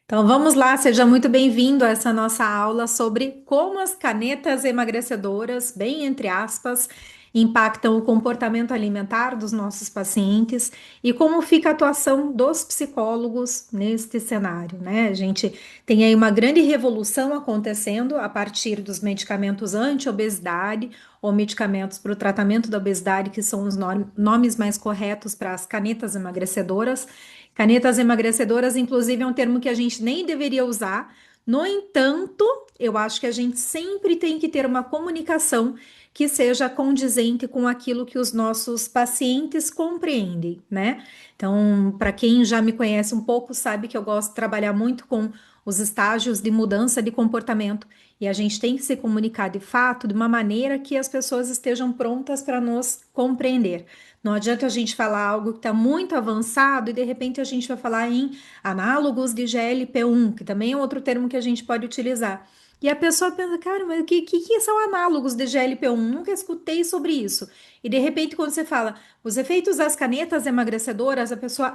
Então vamos lá, seja muito bem-vindo a essa nossa aula sobre como as canetas emagrecedoras, bem entre aspas, impactam o comportamento alimentar dos nossos pacientes e como fica a atuação dos psicólogos neste cenário, né? A gente tem aí uma grande revolução acontecendo a partir dos medicamentos anti-obesidade ou medicamentos para o tratamento da obesidade, que são os nomes mais corretos para as canetas emagrecedoras. Canetas emagrecedoras, inclusive, é um termo que a gente nem deveria usar. No entanto, eu acho que a gente sempre tem que ter uma comunicação que seja condizente com aquilo que os nossos pacientes compreendem, né? Então, para quem já me conhece um pouco, sabe que eu gosto de trabalhar muito com os estágios de mudança de comportamento e a gente tem que se comunicar de fato de uma maneira que as pessoas estejam prontas para nos compreender. Não adianta a gente falar algo que está muito avançado e de repente a gente vai falar em análogos de GLP-1, que também é outro termo que a gente pode utilizar. E a pessoa pensa, cara, mas o que são análogos de GLP-1? Nunca escutei sobre isso. E de repente, quando você fala os efeitos das canetas emagrecedoras, a pessoa,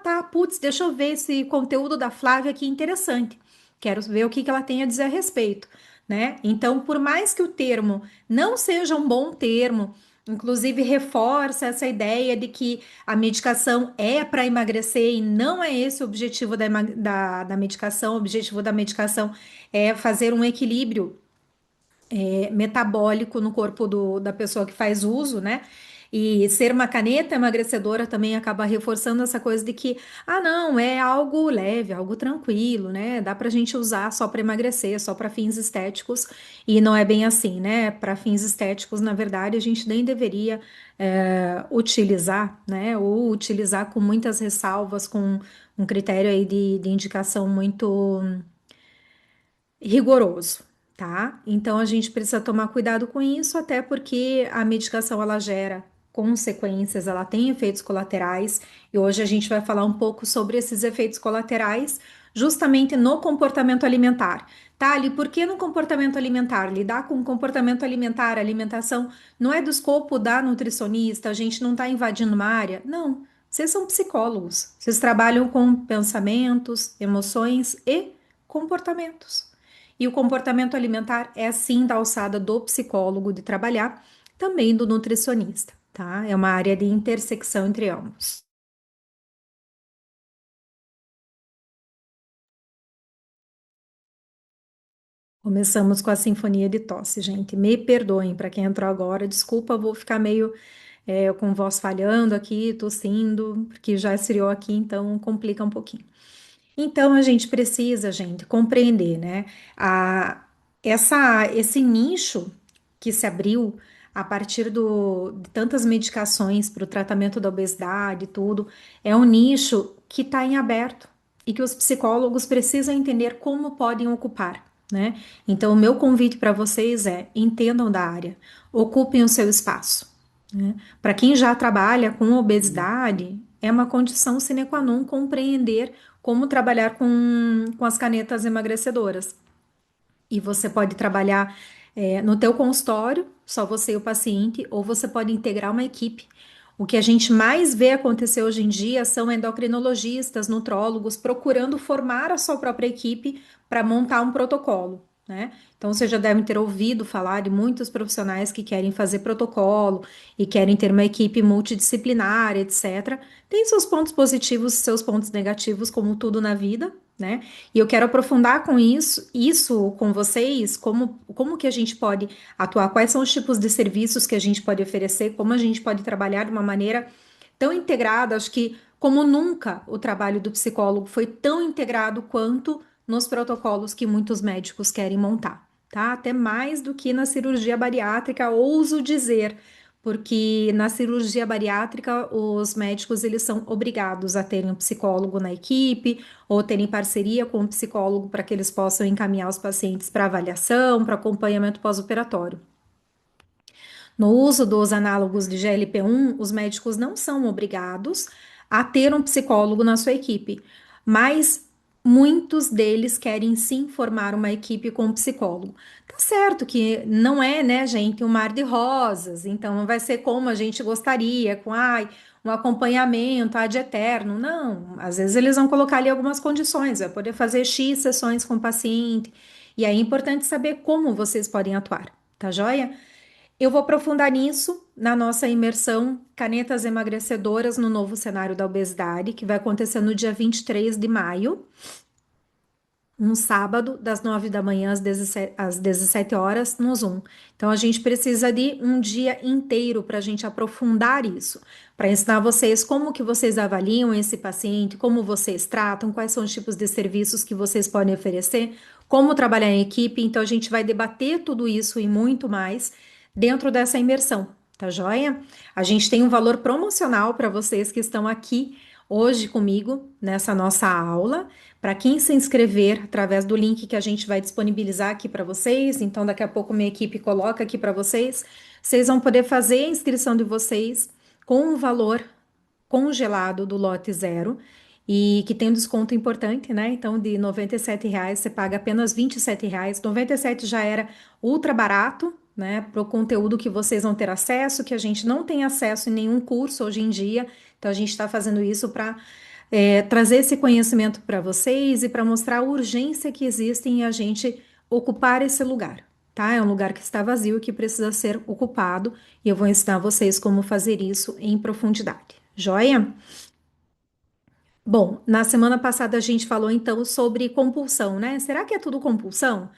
tá, putz, deixa eu ver esse conteúdo da Flávia aqui interessante. Quero ver o que ela tem a dizer a respeito, né? Então, por mais que o termo não seja um bom termo, inclusive, reforça essa ideia de que a medicação é para emagrecer e não é esse o objetivo da medicação. O objetivo da medicação é fazer um equilíbrio metabólico no corpo da pessoa que faz uso, né? E ser uma caneta emagrecedora também acaba reforçando essa coisa de que, não, é algo leve, algo tranquilo, né? Dá pra gente usar só para emagrecer, só para fins estéticos, e não é bem assim, né? Para fins estéticos, na verdade, a gente nem deveria utilizar, né? Ou utilizar com muitas ressalvas, com um critério aí de indicação muito rigoroso, tá? Então a gente precisa tomar cuidado com isso, até porque a medicação ela gera consequências, ela tem efeitos colaterais, e hoje a gente vai falar um pouco sobre esses efeitos colaterais, justamente no comportamento alimentar. Tá, ali, por que no comportamento alimentar? Lidar com o comportamento alimentar, alimentação, não é do escopo da nutricionista, a gente não está invadindo uma área? Não. Vocês são psicólogos, vocês trabalham com pensamentos, emoções e comportamentos. E o comportamento alimentar é sim da alçada do psicólogo de trabalhar, também do nutricionista, tá? É uma área de intersecção entre ambos. Começamos com a sinfonia de tosse, gente. Me perdoem para quem entrou agora, desculpa, vou ficar meio com voz falhando aqui, tossindo, porque já esfriou aqui, então complica um pouquinho. Então a gente precisa, gente, compreender, né? A, esse nicho que se abriu a partir de tantas medicações para o tratamento da obesidade e tudo, é um nicho que está em aberto e que os psicólogos precisam entender como podem ocupar, né? Então, o meu convite para vocês é: entendam da área, ocupem o seu espaço, né? Para quem já trabalha com obesidade, é uma condição sine qua non compreender como trabalhar com as canetas emagrecedoras. E você pode trabalhar no teu consultório, só você e o paciente, ou você pode integrar uma equipe. O que a gente mais vê acontecer hoje em dia são endocrinologistas, nutrólogos procurando formar a sua própria equipe para montar um protocolo, né? Então, vocês já devem ter ouvido falar de muitos profissionais que querem fazer protocolo e querem ter uma equipe multidisciplinar, etc. Tem seus pontos positivos e seus pontos negativos, como tudo na vida, né? E eu quero aprofundar com isso com vocês, como que a gente pode atuar, quais são os tipos de serviços que a gente pode oferecer, como a gente pode trabalhar de uma maneira tão integrada, acho que como nunca o trabalho do psicólogo foi tão integrado quanto nos protocolos que muitos médicos querem montar, tá? Até mais do que na cirurgia bariátrica, ouso dizer, porque na cirurgia bariátrica os médicos eles são obrigados a terem um psicólogo na equipe ou terem parceria com o psicólogo para que eles possam encaminhar os pacientes para avaliação, para acompanhamento pós-operatório. No uso dos análogos de GLP-1, os médicos não são obrigados a ter um psicólogo na sua equipe, mas muitos deles querem sim formar uma equipe com um psicólogo. Tá certo que não é, né, gente, um mar de rosas, então não vai ser como a gente gostaria, com ai, um acompanhamento ad eterno. Não, às vezes eles vão colocar ali algumas condições, vai poder fazer X sessões com o paciente, e aí é importante saber como vocês podem atuar, tá joia? Eu vou aprofundar nisso na nossa imersão Canetas Emagrecedoras no Novo Cenário da Obesidade, que vai acontecer no dia 23 de maio, um sábado, das 9 da manhã às 17 horas, no Zoom. Então, a gente precisa de um dia inteiro para a gente aprofundar isso, para ensinar vocês como que vocês avaliam esse paciente, como vocês tratam, quais são os tipos de serviços que vocês podem oferecer, como trabalhar em equipe. Então, a gente vai debater tudo isso e muito mais dentro dessa imersão, tá joia? A gente tem um valor promocional para vocês que estão aqui hoje comigo nessa nossa aula. Para quem se inscrever através do link que a gente vai disponibilizar aqui para vocês, então daqui a pouco minha equipe coloca aqui para vocês, vocês vão poder fazer a inscrição de vocês com o valor congelado do lote zero e que tem um desconto importante, né? Então, de R$ 97 você paga apenas R$ 27. 97 já era ultra barato, né? Para o conteúdo que vocês vão ter acesso, que a gente não tem acesso em nenhum curso hoje em dia. Então, a gente está fazendo isso para trazer esse conhecimento para vocês e para mostrar a urgência que existe em a gente ocupar esse lugar, tá? É um lugar que está vazio e que precisa ser ocupado, e eu vou ensinar vocês como fazer isso em profundidade. Joia? Bom, na semana passada a gente falou então sobre compulsão, né? Será que é tudo compulsão?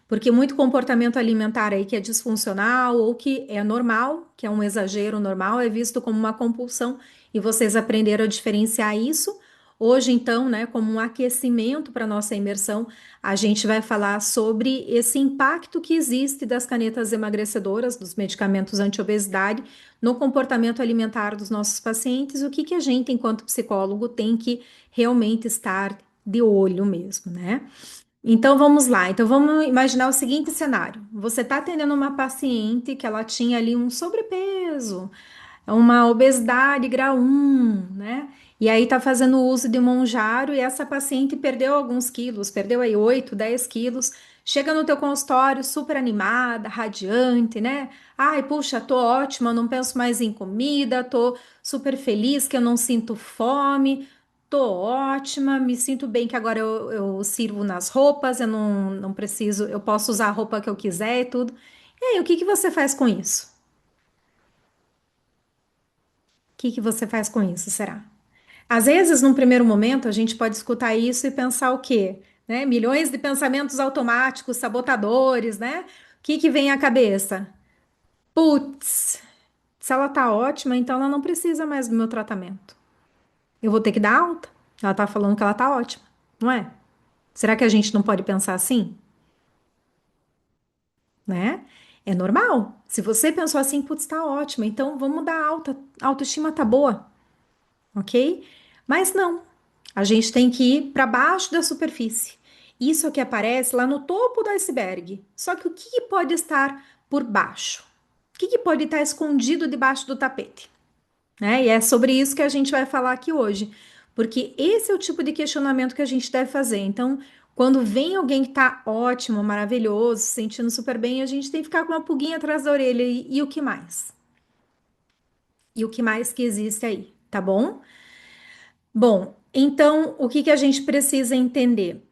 Porque muito comportamento alimentar aí que é disfuncional ou que é normal, que é um exagero normal, é visto como uma compulsão e vocês aprenderam a diferenciar isso. Hoje, então, né, como um aquecimento para nossa imersão, a gente vai falar sobre esse impacto que existe das canetas emagrecedoras, dos medicamentos anti-obesidade, no comportamento alimentar dos nossos pacientes, o que que a gente, enquanto psicólogo, tem que realmente estar de olho mesmo, né? Então vamos lá. Então vamos imaginar o seguinte cenário: você está atendendo uma paciente que ela tinha ali um sobrepeso, uma obesidade grau 1, né? E aí tá fazendo uso de Monjaro e essa paciente perdeu alguns quilos, perdeu aí 8, 10 quilos. Chega no teu consultório super animada, radiante, né? Ai, puxa, tô ótima, não penso mais em comida, tô super feliz que eu não sinto fome, tô ótima, me sinto bem que agora eu sirvo nas roupas, eu não preciso, eu posso usar a roupa que eu quiser e tudo. E aí, o que que você faz com isso? O que que você faz com isso, será? Às vezes, num primeiro momento, a gente pode escutar isso e pensar o quê? Né? Milhões de pensamentos automáticos, sabotadores, né? O que que vem à cabeça? Putz, se ela tá ótima, então ela não precisa mais do meu tratamento. Eu vou ter que dar alta. Ela tá falando que ela tá ótima, não é? Será que a gente não pode pensar assim? Né? É normal. Se você pensou assim, putz, tá ótima, então vamos dar alta. A autoestima tá boa, ok? Mas não. A gente tem que ir para baixo da superfície. Isso aqui aparece lá no topo do iceberg. Só que o que pode estar por baixo? O que pode estar escondido debaixo do tapete? Né? E é sobre isso que a gente vai falar aqui hoje, porque esse é o tipo de questionamento que a gente deve fazer. Então, quando vem alguém que está ótimo, maravilhoso, se sentindo super bem, a gente tem que ficar com uma pulguinha atrás da orelha. E o que mais? E o que mais que existe aí, tá bom? Bom, então o que que a gente precisa entender?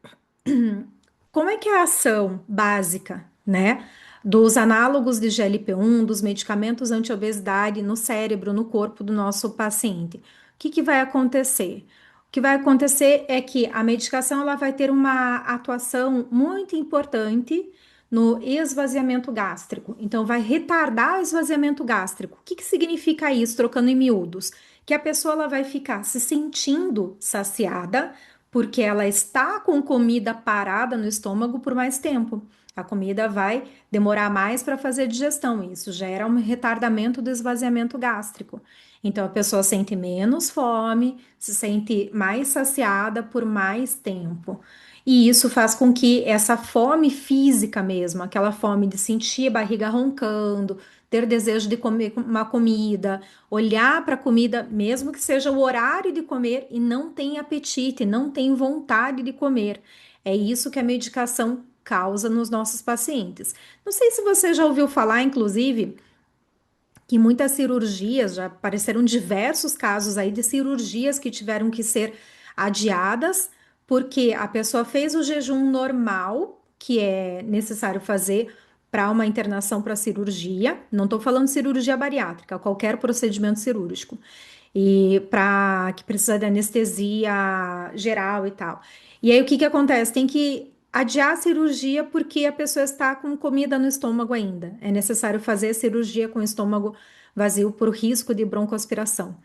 Como é que é a ação básica, né, dos análogos de GLP-1, dos medicamentos anti-obesidade no cérebro, no corpo do nosso paciente? O que que vai acontecer? O que vai acontecer é que a medicação ela vai ter uma atuação muito importante no esvaziamento gástrico. Então, vai retardar o esvaziamento gástrico. O que que significa isso, trocando em miúdos? Que a pessoa ela vai ficar se sentindo saciada, porque ela está com comida parada no estômago por mais tempo. A comida vai demorar mais para fazer a digestão, e isso gera um retardamento do esvaziamento gástrico. Então a pessoa sente menos fome, se sente mais saciada por mais tempo. E isso faz com que essa fome física mesmo, aquela fome de sentir a barriga roncando, ter desejo de comer uma comida, olhar para a comida, mesmo que seja o horário de comer, e não tem apetite, não tem vontade de comer. É isso que a medicação causa nos nossos pacientes. Não sei se você já ouviu falar, inclusive, que muitas cirurgias, já apareceram diversos casos aí de cirurgias que tiveram que ser adiadas, porque a pessoa fez o jejum normal, que é necessário fazer para uma internação para cirurgia. Não estou falando de cirurgia bariátrica, qualquer procedimento cirúrgico. E para que precisa de anestesia geral e tal. E aí o que que acontece? Tem que adiar a cirurgia porque a pessoa está com comida no estômago ainda. É necessário fazer a cirurgia com o estômago vazio por risco de broncoaspiração.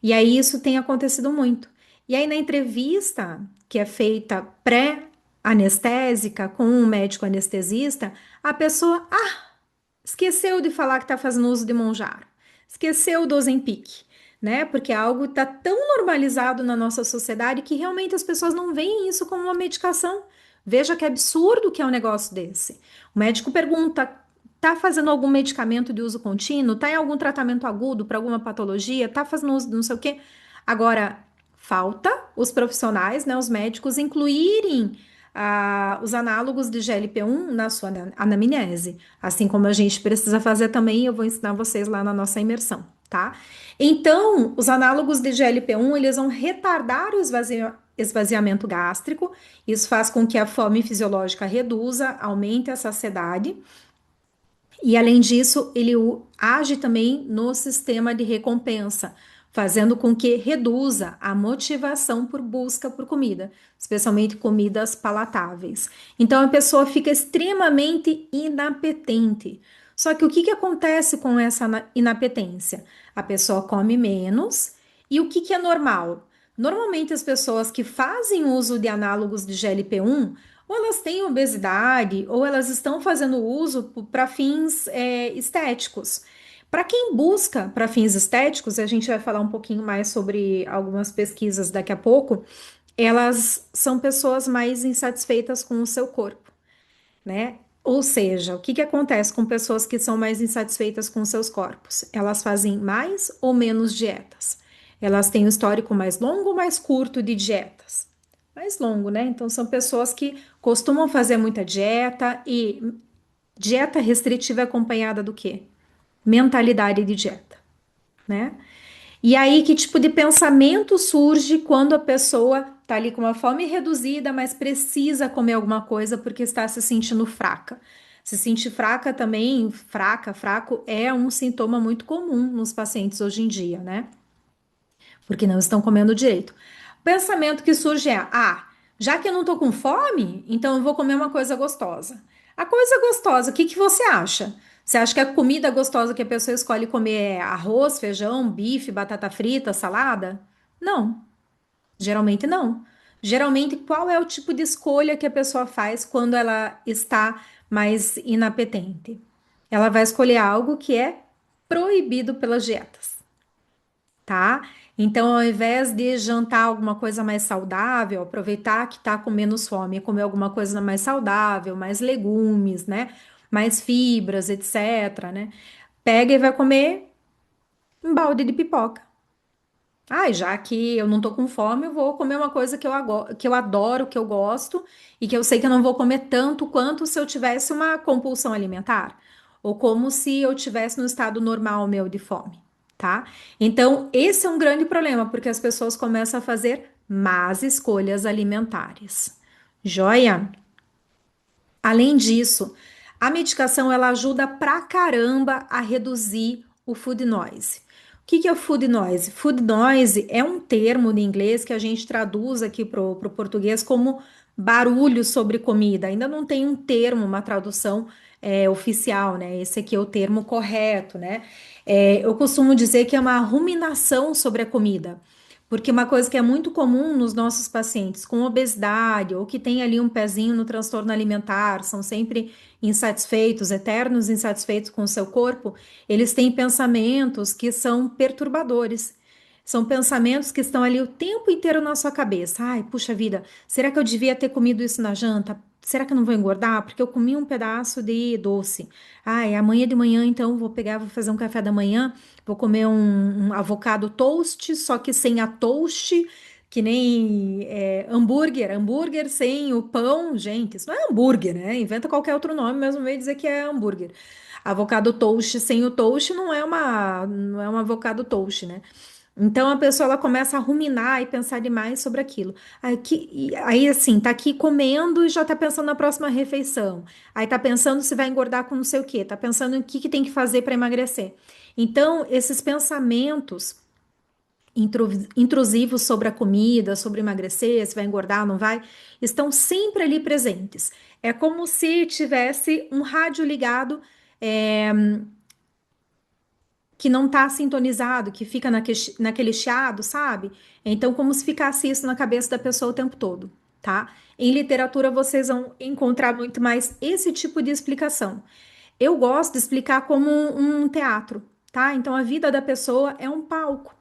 E aí isso tem acontecido muito. E aí na entrevista que é feita pré-anestésica com um médico anestesista, a pessoa, esqueceu de falar que está fazendo uso de Monjaro, esqueceu do Ozempic, né? Porque algo está tão normalizado na nossa sociedade que realmente as pessoas não veem isso como uma medicação. Veja que absurdo que é um negócio desse. O médico pergunta: tá fazendo algum medicamento de uso contínuo? Tá em algum tratamento agudo para alguma patologia? Tá fazendo uso de não sei o quê? Agora, falta os profissionais, né, os médicos, incluírem os análogos de GLP-1 na sua anamnese, assim como a gente precisa fazer também, eu vou ensinar vocês lá na nossa imersão, tá? Então, os análogos de GLP-1, eles vão retardar o esvaziamento gástrico, isso faz com que a fome fisiológica reduza, aumente a saciedade, e além disso, ele age também no sistema de recompensa, fazendo com que reduza a motivação por busca por comida, especialmente comidas palatáveis. Então a pessoa fica extremamente inapetente. Só que o que acontece com essa inapetência? A pessoa come menos e o que é normal? Normalmente as pessoas que fazem uso de análogos de GLP-1 ou elas têm obesidade, ou elas estão fazendo uso para fins estéticos. Para quem busca para fins estéticos, a gente vai falar um pouquinho mais sobre algumas pesquisas daqui a pouco, elas são pessoas mais insatisfeitas com o seu corpo, né? Ou seja, o que que acontece com pessoas que são mais insatisfeitas com seus corpos? Elas fazem mais ou menos dietas? Elas têm um histórico mais longo ou mais curto de dietas? Mais longo, né? Então são pessoas que costumam fazer muita dieta e dieta restritiva é acompanhada do quê? Mentalidade de dieta, né? E aí, que tipo de pensamento surge quando a pessoa tá ali com uma fome reduzida, mas precisa comer alguma coisa porque está se sentindo fraca? Se sentir fraca também, fraco, é um sintoma muito comum nos pacientes hoje em dia, né? Porque não estão comendo direito. O pensamento que surge é: já que eu não tô com fome, então eu vou comer uma coisa gostosa. A coisa gostosa, o que que você acha? Você acha que a comida gostosa que a pessoa escolhe comer é arroz, feijão, bife, batata frita, salada? Não, geralmente não. Geralmente, qual é o tipo de escolha que a pessoa faz quando ela está mais inapetente? Ela vai escolher algo que é proibido pelas dietas, tá? Então, ao invés de jantar alguma coisa mais saudável, aproveitar que tá com menos fome e comer alguma coisa mais saudável, mais legumes, né? Mais fibras, etc, né? Pega e vai comer um balde de pipoca. Já que eu não tô com fome, eu vou comer uma coisa que eu adoro, que eu gosto e que eu sei que eu não vou comer tanto quanto se eu tivesse uma compulsão alimentar, ou como se eu tivesse no estado normal meu de fome, tá? Então, esse é um grande problema, porque as pessoas começam a fazer más escolhas alimentares. Joia? Além disso, a medicação ela ajuda pra caramba a reduzir o food noise. O que é o food noise? Food noise é um termo em inglês que a gente traduz aqui pro português como barulho sobre comida. Ainda não tem um termo, uma tradução oficial, né? Esse aqui é o termo correto, né? Eu costumo dizer que é uma ruminação sobre a comida. Porque uma coisa que é muito comum nos nossos pacientes com obesidade ou que tem ali um pezinho no transtorno alimentar, são sempre insatisfeitos, eternos insatisfeitos com o seu corpo, eles têm pensamentos que são perturbadores. São pensamentos que estão ali o tempo inteiro na sua cabeça. Ai, puxa vida, será que eu devia ter comido isso na janta? Será que eu não vou engordar? Porque eu comi um pedaço de doce. Ai, amanhã de manhã, então, vou pegar, vou fazer um café da manhã, vou comer um avocado toast, só que sem a toast, que nem hambúrguer. Hambúrguer sem o pão. Gente, isso não é hambúrguer, né? Inventa qualquer outro nome, mas não veio dizer que é hambúrguer. Avocado toast sem o toast não é um avocado toast, né? Então a pessoa ela começa a ruminar e pensar demais sobre aquilo. Aí assim, tá aqui comendo e já tá pensando na próxima refeição. Aí tá pensando se vai engordar com não sei o quê, tá pensando em que tem que fazer para emagrecer. Então, esses pensamentos intrusivos sobre a comida, sobre emagrecer, se vai engordar, não vai, estão sempre ali presentes. É como se tivesse um rádio ligado, é, que não está sintonizado, que fica naquele chiado, sabe? Então, como se ficasse isso na cabeça da pessoa o tempo todo, tá? Em literatura, vocês vão encontrar muito mais esse tipo de explicação. Eu gosto de explicar como um teatro, tá? Então, a vida da pessoa é um palco.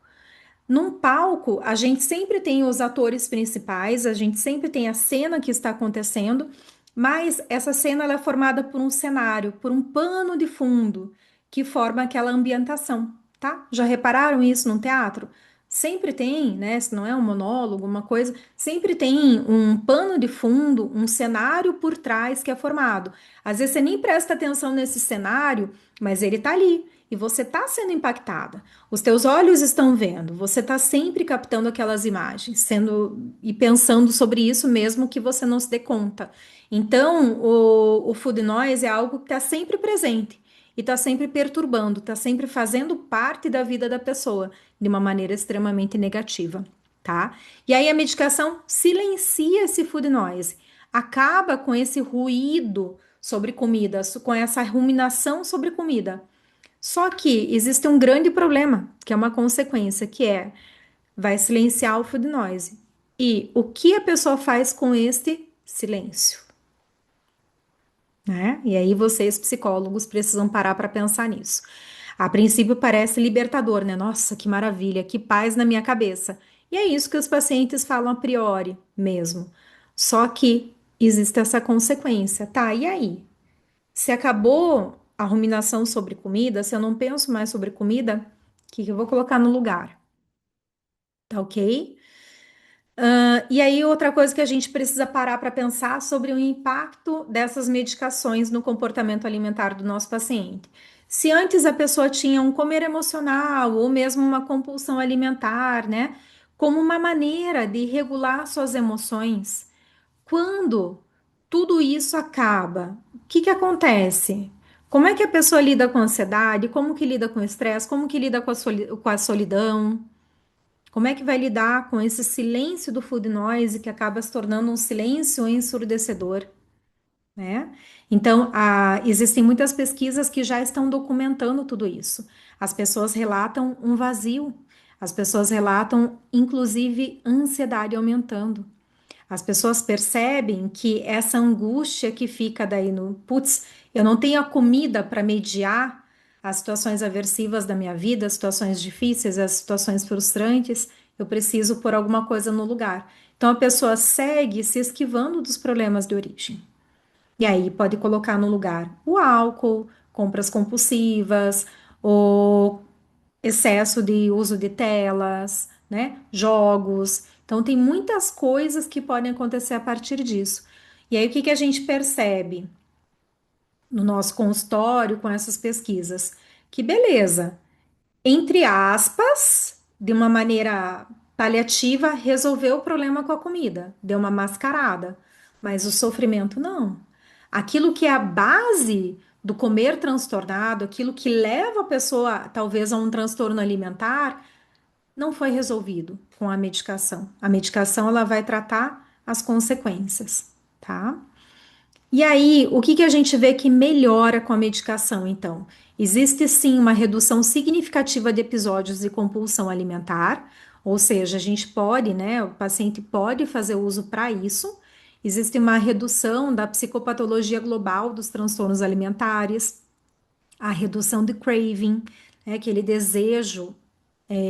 Num palco, a gente sempre tem os atores principais, a gente sempre tem a cena que está acontecendo, mas essa cena ela é formada por um cenário, por um pano de fundo que forma aquela ambientação, tá? Já repararam isso num teatro? Sempre tem, né? Se não é um monólogo, uma coisa, sempre tem um pano de fundo, um cenário por trás que é formado. Às vezes você nem presta atenção nesse cenário, mas ele tá ali e você tá sendo impactada. Os teus olhos estão vendo, você está sempre captando aquelas imagens, sendo e pensando sobre isso mesmo que você não se dê conta. Então, o food noise é algo que está sempre presente e está sempre perturbando, está sempre fazendo parte da vida da pessoa de uma maneira extremamente negativa, tá? E aí a medicação silencia esse food noise, acaba com esse ruído sobre comida, com essa ruminação sobre comida. Só que existe um grande problema, que é uma consequência, que é vai silenciar o food noise. E o que a pessoa faz com este silêncio, né? E aí vocês, psicólogos, precisam parar para pensar nisso. A princípio parece libertador, né? Nossa, que maravilha, que paz na minha cabeça. E é isso que os pacientes falam a priori mesmo. Só que existe essa consequência, tá? E aí? Se acabou a ruminação sobre comida, se eu não penso mais sobre comida, o que que eu vou colocar no lugar? Tá ok? E aí, outra coisa que a gente precisa parar para pensar sobre o impacto dessas medicações no comportamento alimentar do nosso paciente. Se antes a pessoa tinha um comer emocional ou mesmo uma compulsão alimentar, né, como uma maneira de regular suas emoções, quando tudo isso acaba, o que que acontece? Como é que a pessoa lida com a ansiedade? Como que lida com o estresse? Como que lida com com a solidão? Como é que vai lidar com esse silêncio do food noise que acaba se tornando um silêncio ensurdecedor, né? Então, existem muitas pesquisas que já estão documentando tudo isso. As pessoas relatam um vazio, as pessoas relatam, inclusive, ansiedade aumentando. As pessoas percebem que essa angústia que fica daí no, putz, eu não tenho a comida para mediar as situações aversivas da minha vida, as situações difíceis, as situações frustrantes, eu preciso pôr alguma coisa no lugar. Então a pessoa segue se esquivando dos problemas de origem. E aí pode colocar no lugar o álcool, compras compulsivas, o excesso de uso de telas, né? Jogos. Então, tem muitas coisas que podem acontecer a partir disso. E aí, o que que a gente percebe no nosso consultório com essas pesquisas? Que beleza, entre aspas, de uma maneira paliativa, resolveu o problema com a comida, deu uma mascarada, mas o sofrimento não. Aquilo que é a base do comer transtornado, aquilo que leva a pessoa talvez a um transtorno alimentar, não foi resolvido com a medicação. A medicação ela vai tratar as consequências, tá? E aí, o que que a gente vê que melhora com a medicação, então? Existe sim uma redução significativa de episódios de compulsão alimentar, ou seja, a gente pode, né, o paciente pode fazer uso para isso. Existe uma redução da psicopatologia global dos transtornos alimentares, a redução de craving, né, aquele desejo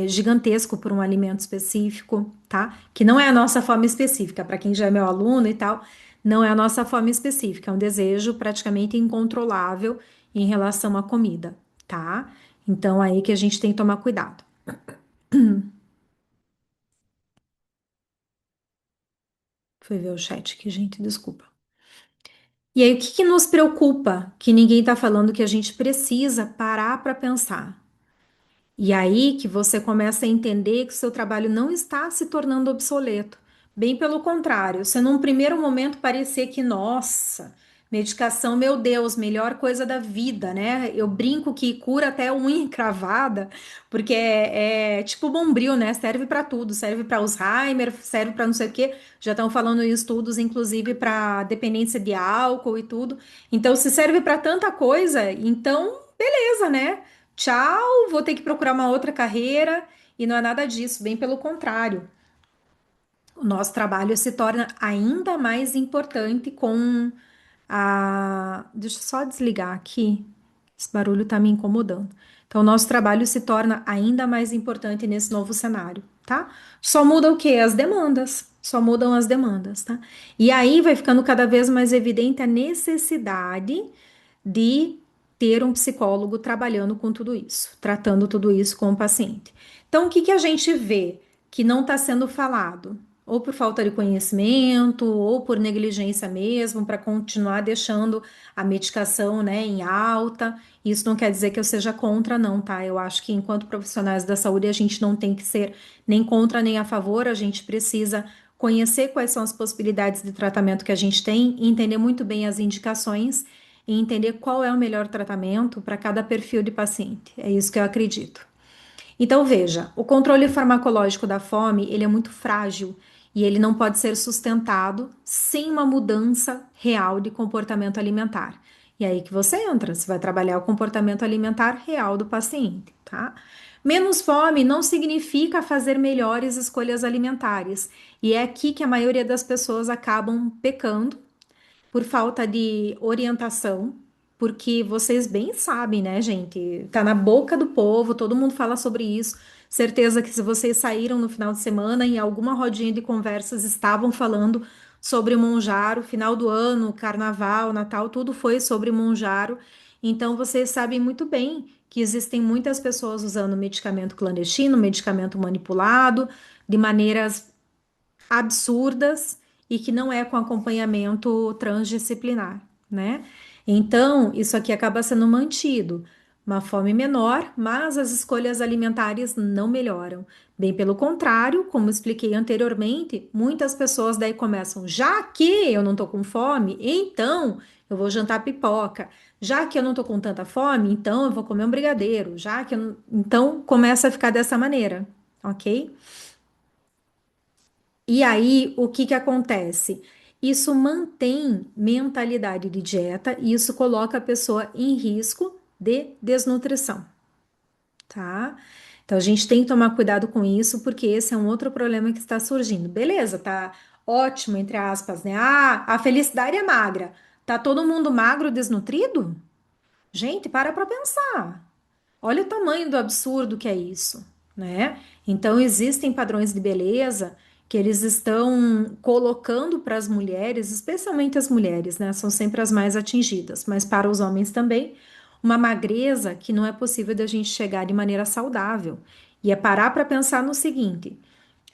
gigantesco por um alimento específico, tá? Que não é a nossa fome específica, para quem já é meu aluno e tal, não é a nossa fome específica, é um desejo praticamente incontrolável em relação à comida, tá? Então aí que a gente tem que tomar cuidado. Fui ver o chat aqui, gente, desculpa. E aí, o que que nos preocupa? Que ninguém tá falando que a gente precisa parar para pensar. E aí que você começa a entender que o seu trabalho não está se tornando obsoleto. Bem pelo contrário, se num primeiro momento parecer que, nossa, medicação, meu Deus, melhor coisa da vida, né? Eu brinco que cura até unha encravada, porque é tipo Bombril, né? Serve para tudo, serve para Alzheimer, serve para não sei o quê. Já estão falando em estudos, inclusive, para dependência de álcool e tudo. Então, se serve para tanta coisa, então, beleza, né? Tchau, vou ter que procurar uma outra carreira e não é nada disso, bem pelo contrário. O nosso trabalho se torna ainda mais importante com a. Deixa eu só desligar aqui, esse barulho está me incomodando. Então, o nosso trabalho se torna ainda mais importante nesse novo cenário, tá? Só muda o quê? As demandas. Só mudam as demandas, tá? E aí vai ficando cada vez mais evidente a necessidade de ter um psicólogo trabalhando com tudo isso, tratando tudo isso com o paciente. Então, o que que a gente vê que não está sendo falado? Ou por falta de conhecimento, ou por negligência mesmo, para continuar deixando a medicação, né, em alta. Isso não quer dizer que eu seja contra, não, tá? Eu acho que enquanto profissionais da saúde a gente não tem que ser nem contra nem a favor, a gente precisa conhecer quais são as possibilidades de tratamento que a gente tem, entender muito bem as indicações e entender qual é o melhor tratamento para cada perfil de paciente. É isso que eu acredito. Então veja, o controle farmacológico da fome, ele é muito frágil e ele não pode ser sustentado sem uma mudança real de comportamento alimentar. E aí que você entra, você vai trabalhar o comportamento alimentar real do paciente, tá? Menos fome não significa fazer melhores escolhas alimentares. E é aqui que a maioria das pessoas acabam pecando por falta de orientação, porque vocês bem sabem, né, gente? Tá na boca do povo, todo mundo fala sobre isso. Certeza que se vocês saíram no final de semana, em alguma rodinha de conversas estavam falando sobre Monjaro, final do ano, carnaval, Natal, tudo foi sobre Monjaro. Então vocês sabem muito bem que existem muitas pessoas usando medicamento clandestino, medicamento manipulado, de maneiras absurdas e que não é com acompanhamento transdisciplinar, né? Então, isso aqui acaba sendo mantido. Uma fome menor, mas as escolhas alimentares não melhoram. Bem pelo contrário, como expliquei anteriormente, muitas pessoas daí começam, já que eu não tô com fome, então eu vou jantar pipoca. Já que eu não tô com tanta fome, então eu vou comer um brigadeiro. Já que eu não... Então começa a ficar dessa maneira, ok? E aí, o que que acontece? Isso mantém mentalidade de dieta e isso coloca a pessoa em risco de desnutrição, tá? Então a gente tem que tomar cuidado com isso, porque esse é um outro problema que está surgindo. Beleza, tá ótimo, entre aspas, né? Ah, a felicidade é magra. Tá todo mundo magro, desnutrido? Gente, para pensar. Olha o tamanho do absurdo que é isso, né? Então, existem padrões de beleza que eles estão colocando para as mulheres, especialmente as mulheres, né? São sempre as mais atingidas, mas para os homens também, uma magreza que não é possível da gente chegar de maneira saudável. E é parar para pensar no seguinte: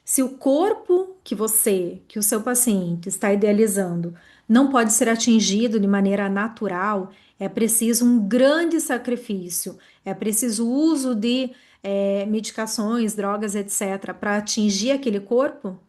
se o corpo que o seu paciente está idealizando, não pode ser atingido de maneira natural, é preciso um grande sacrifício, é preciso o uso de medicações, drogas, etc., para atingir aquele corpo,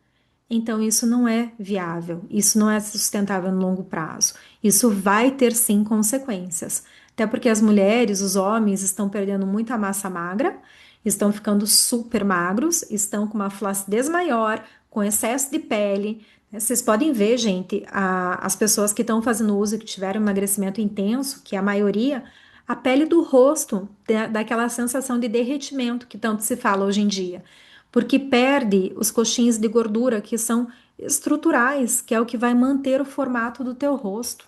então isso não é viável, isso não é sustentável no longo prazo. Isso vai ter sim consequências. Até porque as mulheres, os homens estão perdendo muita massa magra, estão ficando super magros, estão com uma flacidez maior, com excesso de pele. Vocês podem ver, gente, as pessoas que estão fazendo uso e que tiveram emagrecimento intenso, que é a maioria, a pele do rosto dá aquela sensação de derretimento que tanto se fala hoje em dia, porque perde os coxins de gordura que são estruturais, que é o que vai manter o formato do teu rosto,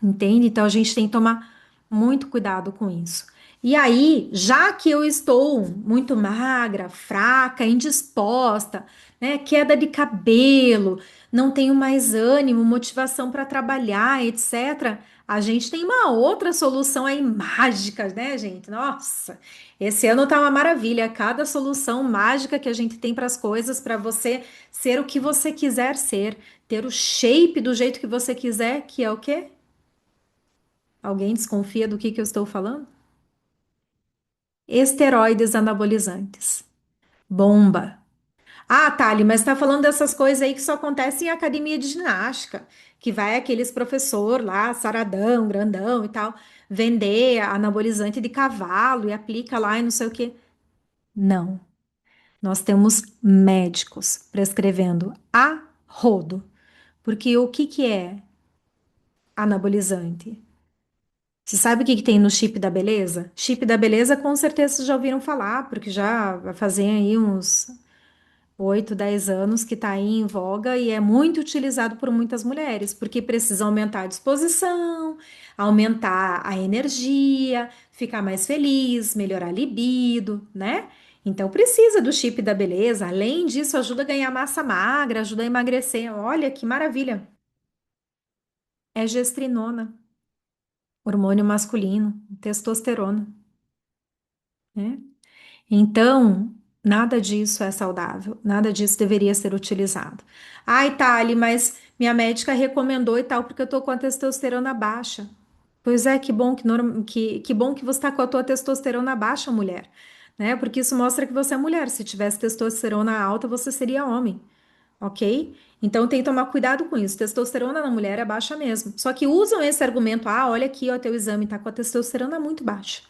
entende? Então a gente tem que tomar muito cuidado com isso. E aí, já que eu estou muito magra, fraca, indisposta, né, queda de cabelo, não tenho mais ânimo, motivação para trabalhar, etc. A gente tem uma outra solução aí mágica, né, gente? Nossa, esse ano tá uma maravilha. Cada solução mágica que a gente tem para as coisas, para você ser o que você quiser ser, ter o shape do jeito que você quiser, que é o quê? Alguém desconfia do que eu estou falando? Esteroides anabolizantes. Bomba. Ah, Thali, mas tá falando dessas coisas aí que só acontecem em academia de ginástica, que vai aqueles professor lá, saradão, grandão e tal, vender anabolizante de cavalo e aplica lá e não sei o quê. Não. Nós temos médicos prescrevendo a rodo. Porque o que que é anabolizante? Você sabe o que que tem no chip da beleza? Chip da beleza, com certeza vocês já ouviram falar, porque já vai fazer aí uns 8, 10 anos que está aí em voga e é muito utilizado por muitas mulheres, porque precisa aumentar a disposição, aumentar a energia, ficar mais feliz, melhorar a libido, né? Então precisa do chip da beleza. Além disso, ajuda a ganhar massa magra, ajuda a emagrecer. Olha que maravilha! É gestrinona, hormônio masculino, testosterona, né? Então, nada disso é saudável, nada disso deveria ser utilizado. Ai, Thali, mas minha médica recomendou e tal, porque eu tô com a testosterona baixa. Pois é, que bom que bom que você está com a tua testosterona baixa, mulher, né? Porque isso mostra que você é mulher. Se tivesse testosterona alta, você seria homem, ok? Então tem que tomar cuidado com isso. Testosterona na mulher é baixa mesmo. Só que usam esse argumento: ah, olha aqui, ó, teu exame tá com a testosterona muito baixa.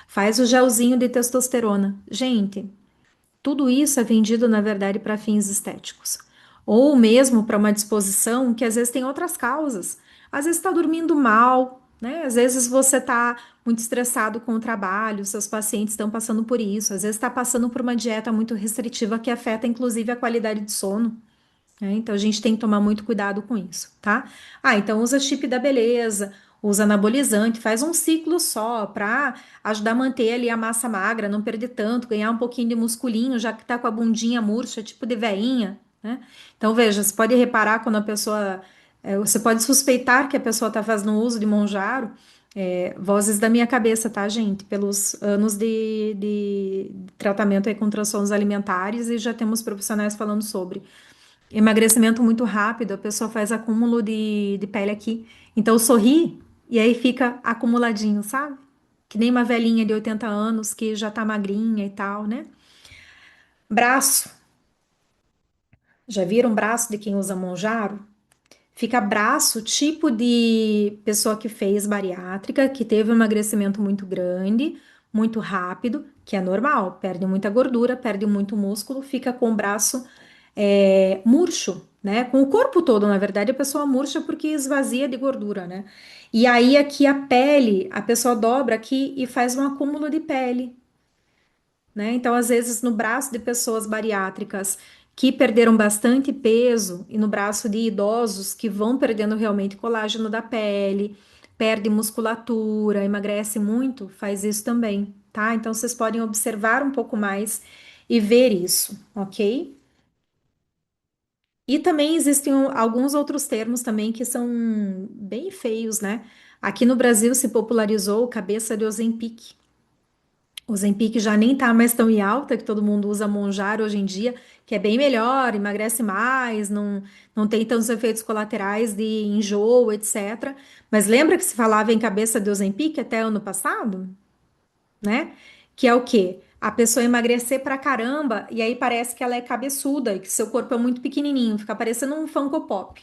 Faz o gelzinho de testosterona. Gente, tudo isso é vendido, na verdade, para fins estéticos. Ou mesmo para uma disposição que às vezes tem outras causas. Às vezes está dormindo mal, né? Às vezes você está muito estressado com o trabalho, seus pacientes estão passando por isso. Às vezes está passando por uma dieta muito restritiva que afeta, inclusive, a qualidade de sono, né? Então a gente tem que tomar muito cuidado com isso, tá? Ah, então usa chip da beleza, usa anabolizante, faz um ciclo só para ajudar a manter ali a massa magra, não perder tanto, ganhar um pouquinho de musculinho, já que tá com a bundinha murcha, tipo de veinha, né? Então veja, você pode reparar quando a pessoa, você pode suspeitar que a pessoa tá fazendo uso de Monjaro, vozes da minha cabeça, tá, gente? Pelos anos de tratamento aí com transtornos alimentares e já temos profissionais falando sobre. Emagrecimento muito rápido, a pessoa faz acúmulo de pele aqui. Então sorri e aí fica acumuladinho, sabe? Que nem uma velhinha de 80 anos que já tá magrinha e tal, né? Braço. Já viram braço de quem usa Monjaro? Fica braço, tipo de pessoa que fez bariátrica, que teve um emagrecimento muito grande, muito rápido, que é normal, perde muita gordura, perde muito músculo, fica com o braço murcho, né? Com o corpo todo, na verdade, a pessoa murcha porque esvazia de gordura, né? E aí aqui a pele, a pessoa dobra aqui e faz um acúmulo de pele, né? Então, às vezes, no braço de pessoas bariátricas que perderam bastante peso e no braço de idosos que vão perdendo realmente colágeno da pele, perde musculatura, emagrece muito, faz isso também, tá? Então, vocês podem observar um pouco mais e ver isso, ok? E também existem alguns outros termos também que são bem feios, né? Aqui no Brasil se popularizou o cabeça de Ozempic. O Ozempic já nem tá mais tão em alta, que todo mundo usa Monjaro hoje em dia, que é bem melhor, emagrece mais, não tem tantos efeitos colaterais de enjoo, etc. Mas lembra que se falava em cabeça de Ozempic até ano passado, né? Que é o quê? A pessoa emagrecer pra caramba e aí parece que ela é cabeçuda e que seu corpo é muito pequenininho, fica parecendo um Funko Pop.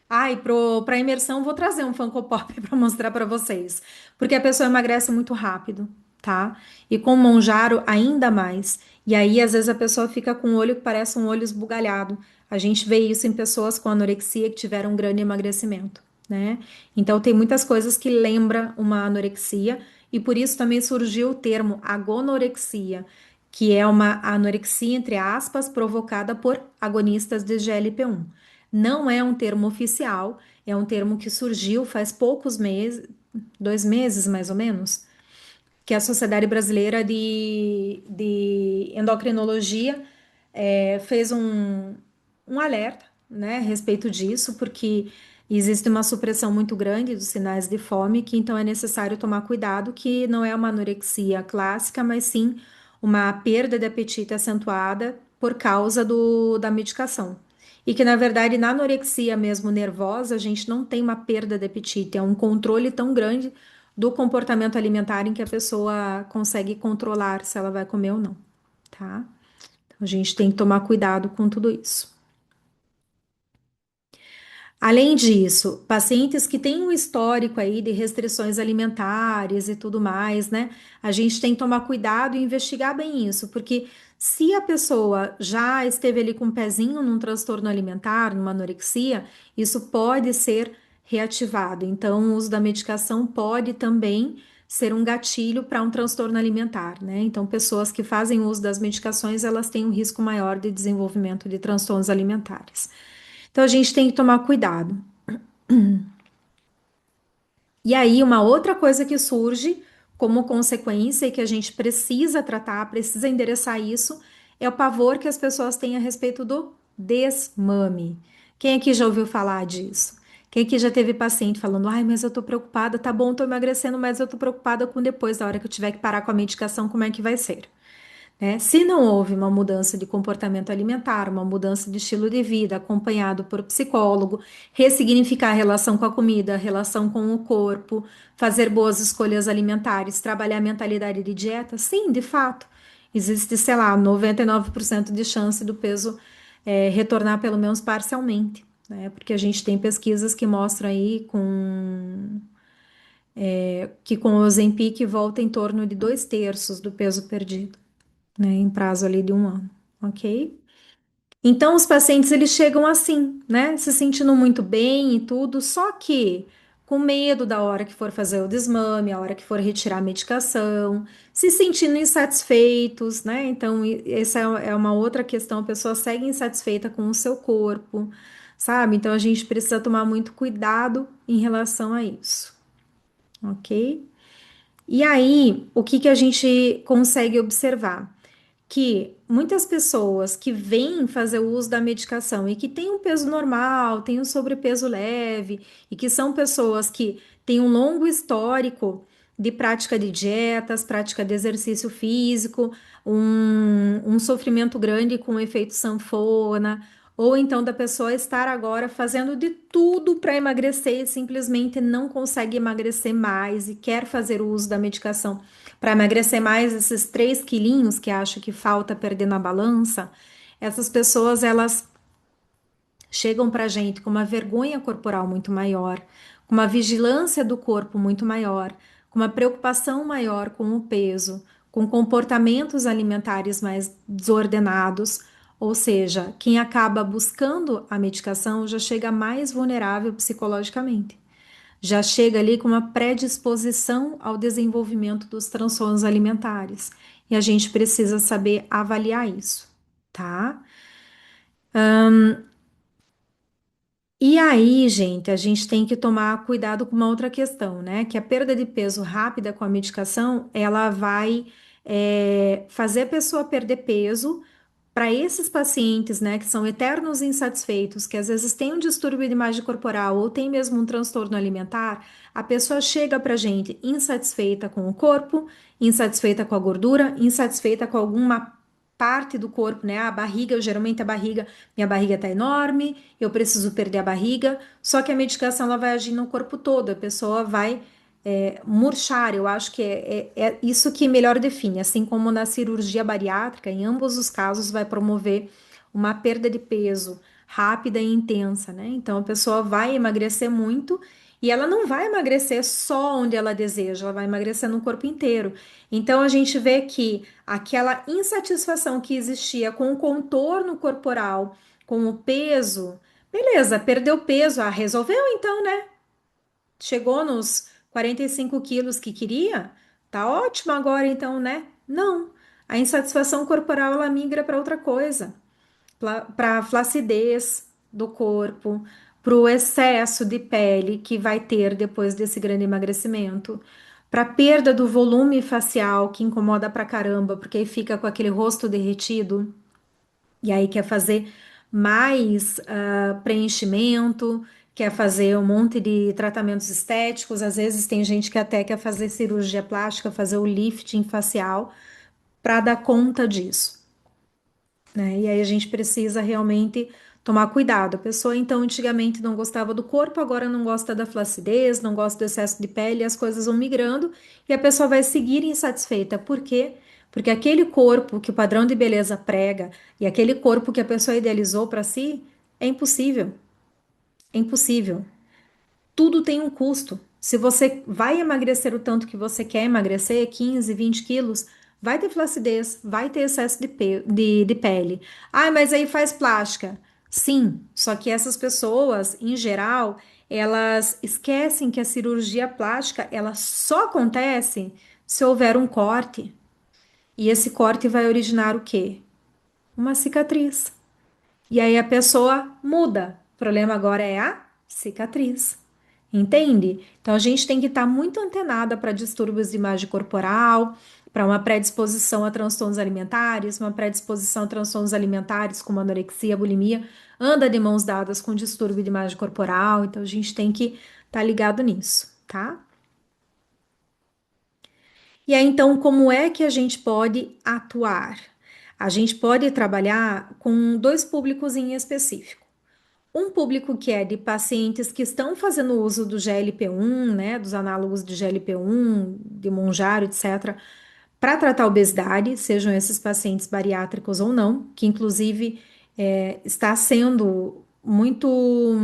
Ai, para imersão, vou trazer um Funko Pop para mostrar para vocês, porque a pessoa emagrece muito rápido, tá? E com o Monjaro ainda mais. E aí, às vezes, a pessoa fica com o olho que parece um olho esbugalhado. A gente vê isso em pessoas com anorexia que tiveram um grande emagrecimento, né? Então, tem muitas coisas que lembram uma anorexia, e por isso também surgiu o termo agonorexia, que é uma anorexia, entre aspas, provocada por agonistas de GLP-1. Não é um termo oficial, é um termo que surgiu faz poucos meses, 2 meses mais ou menos, que é a Sociedade Brasileira de Endocrinologia fez um alerta, né, a respeito disso, porque existe uma supressão muito grande dos sinais de fome, que então é necessário tomar cuidado, que não é uma anorexia clássica, mas sim uma perda de apetite acentuada por causa da medicação. E que, na verdade, na anorexia mesmo nervosa, a gente não tem uma perda de apetite, é um controle tão grande do comportamento alimentar em que a pessoa consegue controlar se ela vai comer ou não, tá? Então, a gente tem que tomar cuidado com tudo isso. Além disso, pacientes que têm um histórico aí de restrições alimentares e tudo mais, né? A gente tem que tomar cuidado e investigar bem isso, porque se a pessoa já esteve ali com um pezinho num transtorno alimentar, numa anorexia, isso pode ser reativado. Então, o uso da medicação pode também ser um gatilho para um transtorno alimentar, né? Então, pessoas que fazem uso das medicações, elas têm um risco maior de desenvolvimento de transtornos alimentares. Então a gente tem que tomar cuidado. E aí, uma outra coisa que surge como consequência e que a gente precisa tratar, precisa endereçar isso, é o pavor que as pessoas têm a respeito do desmame. Quem aqui já ouviu falar disso? Quem aqui já teve paciente falando, ai, mas eu tô preocupada, tá bom, tô emagrecendo, mas eu tô preocupada com depois, da hora que eu tiver que parar com a medicação, como é que vai ser? Né? Se não houve uma mudança de comportamento alimentar, uma mudança de estilo de vida, acompanhado por psicólogo, ressignificar a relação com a comida, a relação com o corpo, fazer boas escolhas alimentares, trabalhar a mentalidade de dieta, sim, de fato, existe, sei lá, 99% de chance do peso retornar pelo menos parcialmente, né? Porque a gente tem pesquisas que mostram aí que com o Ozempic volta em torno de 2/3 do peso perdido, né, em prazo ali de um ano, ok? Então, os pacientes, eles chegam assim, né, se sentindo muito bem e tudo, só que com medo da hora que for fazer o desmame, a hora que for retirar a medicação, se sentindo insatisfeitos, né, então essa é uma outra questão, a pessoa segue insatisfeita com o seu corpo, sabe? Então, a gente precisa tomar muito cuidado em relação a isso, ok? E aí, o que que a gente consegue observar? Que muitas pessoas que vêm fazer o uso da medicação e que têm um peso normal, têm um sobrepeso leve e que são pessoas que têm um longo histórico de prática de dietas, prática de exercício físico, um sofrimento grande com o efeito sanfona, ou então da pessoa estar agora fazendo de tudo para emagrecer e simplesmente não consegue emagrecer mais e quer fazer o uso da medicação para emagrecer mais esses 3 quilinhos que acho que falta perder na balança, essas pessoas elas chegam para a gente com uma vergonha corporal muito maior, com uma vigilância do corpo muito maior, com uma preocupação maior com o peso, com comportamentos alimentares mais desordenados. Ou seja, quem acaba buscando a medicação já chega mais vulnerável psicologicamente, já chega ali com uma predisposição ao desenvolvimento dos transtornos alimentares. E a gente precisa saber avaliar isso, tá? E aí, gente, a gente tem que tomar cuidado com uma outra questão, né? Que a perda de peso rápida com a medicação, ela vai fazer a pessoa perder peso. Para esses pacientes, né, que são eternos insatisfeitos, que às vezes têm um distúrbio de imagem corporal ou tem mesmo um transtorno alimentar, a pessoa chega para a gente insatisfeita com o corpo, insatisfeita com a gordura, insatisfeita com alguma parte do corpo, né? A barriga, geralmente a barriga, minha barriga tá enorme, eu preciso perder a barriga, só que a medicação ela vai agir no corpo todo, a pessoa vai murchar, eu acho que é isso que melhor define, assim como na cirurgia bariátrica, em ambos os casos vai promover uma perda de peso rápida e intensa, né? Então a pessoa vai emagrecer muito e ela não vai emagrecer só onde ela deseja, ela vai emagrecer no corpo inteiro. Então a gente vê que aquela insatisfação que existia com o contorno corporal, com o peso, beleza, perdeu peso, resolveu então, né? Chegou nos 45 quilos que queria? Tá ótimo agora, então, né? Não. A insatisfação corporal ela migra para outra coisa, para a flacidez do corpo, para o excesso de pele que vai ter depois desse grande emagrecimento, para perda do volume facial, que incomoda pra caramba, porque aí fica com aquele rosto derretido, e aí quer fazer mais preenchimento, quer fazer um monte de tratamentos estéticos. Às vezes tem gente que até quer fazer cirurgia plástica, fazer o lifting facial para dar conta disso, né? E aí a gente precisa realmente tomar cuidado. A pessoa, então, antigamente não gostava do corpo, agora não gosta da flacidez, não gosta do excesso de pele, as coisas vão migrando e a pessoa vai seguir insatisfeita. Por quê? Porque aquele corpo que o padrão de beleza prega e aquele corpo que a pessoa idealizou para si é impossível. É impossível. Tudo tem um custo. Se você vai emagrecer o tanto que você quer emagrecer, 15, 20 quilos, vai ter flacidez, vai ter excesso de pele. Ah, mas aí faz plástica. Sim, só que essas pessoas, em geral, elas esquecem que a cirurgia plástica, ela só acontece se houver um corte. E esse corte vai originar o quê? Uma cicatriz. E aí a pessoa muda. O problema agora é a cicatriz. Entende? Então a gente tem que estar muito antenada para distúrbios de imagem corporal, para uma predisposição a transtornos alimentares, uma predisposição a transtornos alimentares como anorexia, bulimia, anda de mãos dadas com distúrbio de imagem corporal. Então a gente tem que estar ligado nisso, tá? E aí então como é que a gente pode atuar? A gente pode trabalhar com dois públicos em específico. Um público que é de pacientes que estão fazendo uso do GLP-1, né, dos análogos de GLP-1, de Mounjaro, etc., para tratar a obesidade, sejam esses pacientes bariátricos ou não, que inclusive está sendo muito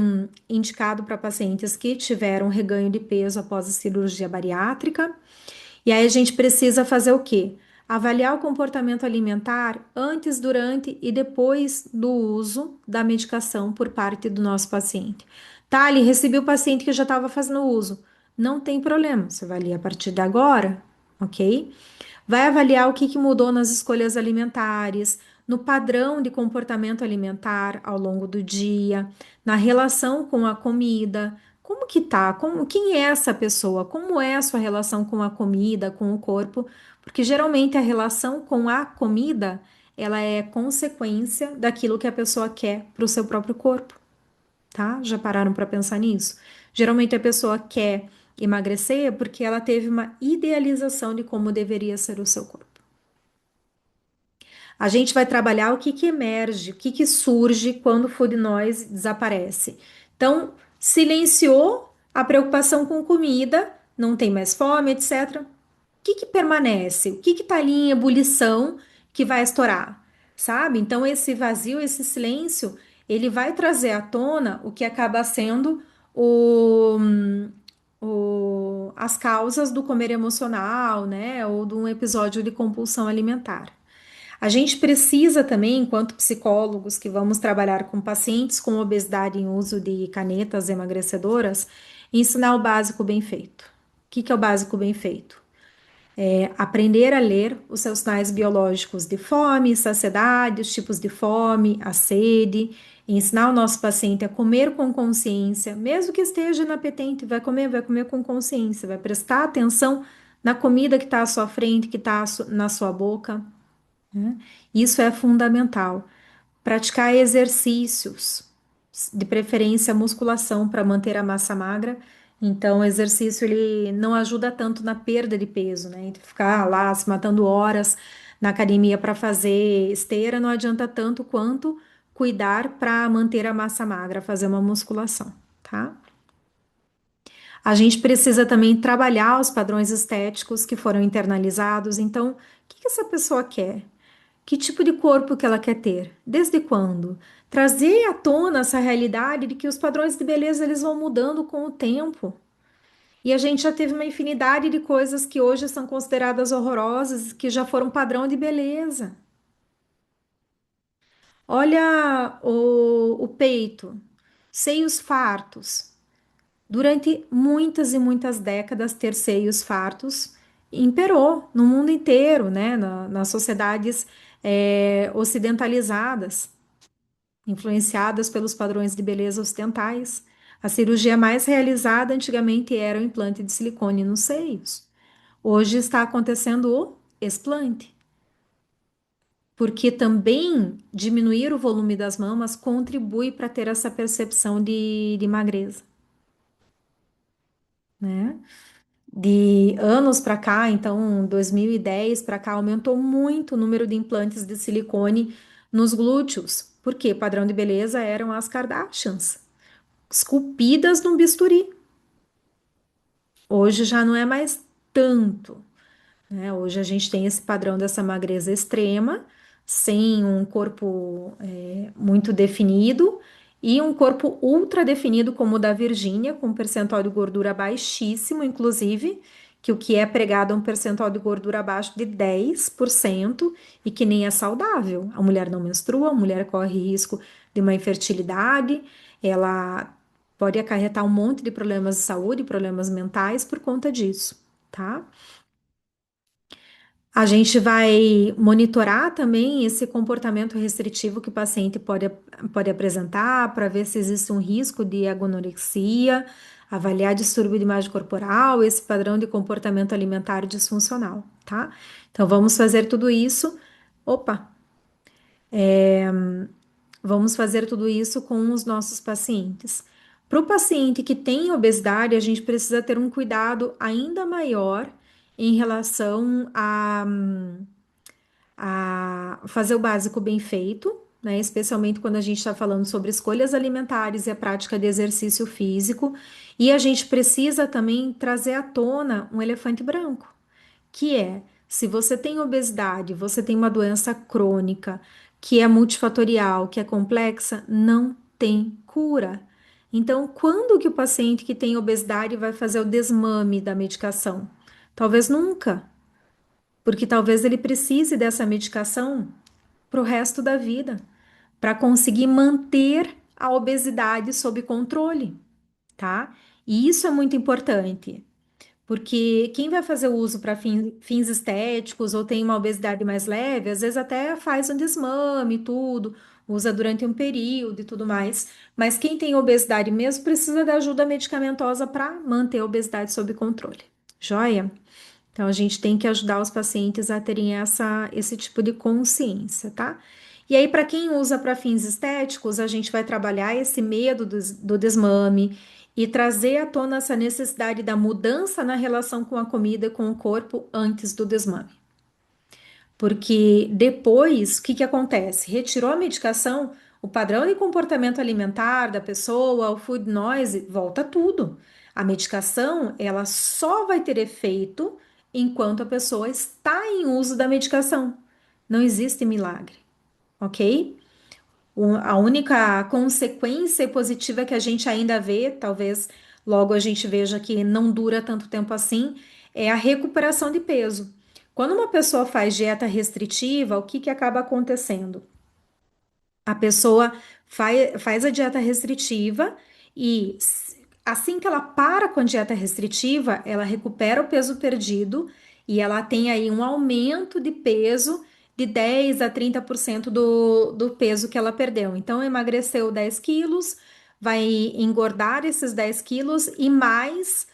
indicado para pacientes que tiveram reganho de peso após a cirurgia bariátrica. E aí a gente precisa fazer o quê? Avaliar o comportamento alimentar antes, durante e depois do uso da medicação por parte do nosso paciente. Tá, ali, recebi o paciente que já estava fazendo uso. Não tem problema, você avalia a partir de agora, ok? Vai avaliar o que que mudou nas escolhas alimentares, no padrão de comportamento alimentar ao longo do dia, na relação com a comida. Como que tá? Quem é essa pessoa? Como é a sua relação com a comida, com o corpo? Porque geralmente a relação com a comida, ela é consequência daquilo que a pessoa quer para o seu próprio corpo, tá? Já pararam para pensar nisso? Geralmente a pessoa quer emagrecer porque ela teve uma idealização de como deveria ser o seu corpo. A gente vai trabalhar o que que emerge, o que que surge quando o food noise desaparece. Então, silenciou a preocupação com comida, não tem mais fome, etc. O que que permanece? O que que tá ali em ebulição que vai estourar? Sabe? Então, esse vazio, esse silêncio, ele vai trazer à tona o que acaba sendo o, as causas do comer emocional, né? Ou de um episódio de compulsão alimentar. A gente precisa também, enquanto psicólogos que vamos trabalhar com pacientes com obesidade em uso de canetas emagrecedoras, ensinar o básico bem feito. O que que é o básico bem feito? É aprender a ler os seus sinais biológicos de fome, saciedade, os tipos de fome, a sede, ensinar o nosso paciente a comer com consciência, mesmo que esteja inapetente, vai comer com consciência, vai prestar atenção na comida que está à sua frente, que está na sua boca, né? Isso é fundamental. Praticar exercícios, de preferência musculação para manter a massa magra. Então, o exercício ele não ajuda tanto na perda de peso, né? Então, ficar lá se matando horas na academia para fazer esteira não adianta tanto quanto cuidar para manter a massa magra, fazer uma musculação, tá? A gente precisa também trabalhar os padrões estéticos que foram internalizados. Então, o que que essa pessoa quer? Que tipo de corpo que ela quer ter? Desde quando? Trazer à tona essa realidade de que os padrões de beleza eles vão mudando com o tempo. E a gente já teve uma infinidade de coisas que hoje são consideradas horrorosas, que já foram padrão de beleza. Olha o peito, seios fartos. Durante muitas e muitas décadas, ter seios fartos imperou no mundo inteiro, né? Nas sociedades ocidentalizadas, influenciadas pelos padrões de beleza ocidentais. A cirurgia mais realizada antigamente era o implante de silicone nos seios. Hoje está acontecendo o explante, porque também diminuir o volume das mamas contribui para ter essa percepção de magreza, né? De anos para cá, então 2010 para cá, aumentou muito o número de implantes de silicone nos glúteos, porque padrão de beleza eram as Kardashians, esculpidas num bisturi. Hoje já não é mais tanto, né? Hoje a gente tem esse padrão dessa magreza extrema, sem um corpo muito definido e um corpo ultra definido como o da Virgínia, com um percentual de gordura baixíssimo, inclusive, que o que é pregado é um percentual de gordura abaixo de 10% e que nem é saudável. A mulher não menstrua, a mulher corre risco de uma infertilidade, ela pode acarretar um monte de problemas de saúde, problemas mentais por conta disso, tá? A gente vai monitorar também esse comportamento restritivo que o paciente pode apresentar para ver se existe um risco de anorexia, avaliar distúrbio de imagem corporal, esse padrão de comportamento alimentar disfuncional, tá? Então vamos fazer tudo isso. Opa, vamos fazer tudo isso com os nossos pacientes. Para o paciente que tem obesidade, a gente precisa ter um cuidado ainda maior em relação a fazer o básico bem feito, né? Especialmente quando a gente está falando sobre escolhas alimentares e a prática de exercício físico. E a gente precisa também trazer à tona um elefante branco, que é, se você tem obesidade, você tem uma doença crônica, que é multifatorial, que é complexa, não tem cura. Então, quando que o paciente que tem obesidade vai fazer o desmame da medicação? Talvez nunca, porque talvez ele precise dessa medicação para o resto da vida, para conseguir manter a obesidade sob controle, tá? E isso é muito importante, porque quem vai fazer o uso para fins estéticos ou tem uma obesidade mais leve, às vezes até faz um desmame, e tudo, usa durante um período e tudo mais. Mas quem tem obesidade mesmo precisa de ajuda medicamentosa para manter a obesidade sob controle. Joia? Então, a gente tem que ajudar os pacientes a terem esse tipo de consciência, tá? E aí, para quem usa para fins estéticos, a gente vai trabalhar esse medo do desmame e trazer à tona essa necessidade da mudança na relação com a comida e com o corpo antes do desmame. Porque depois, o que que acontece? Retirou a medicação, o padrão de comportamento alimentar da pessoa, o food noise, volta tudo. A medicação, ela só vai ter efeito enquanto a pessoa está em uso da medicação. Não existe milagre, ok? A única consequência positiva que a gente ainda vê, talvez logo a gente veja que não dura tanto tempo assim, é a recuperação de peso. Quando uma pessoa faz dieta restritiva, o que que acaba acontecendo? A pessoa faz a dieta restritiva e assim que ela para com a dieta restritiva, ela recupera o peso perdido e ela tem aí um aumento de peso de 10 a 30% do peso que ela perdeu. Então, emagreceu 10 quilos, vai engordar esses 10 quilos e mais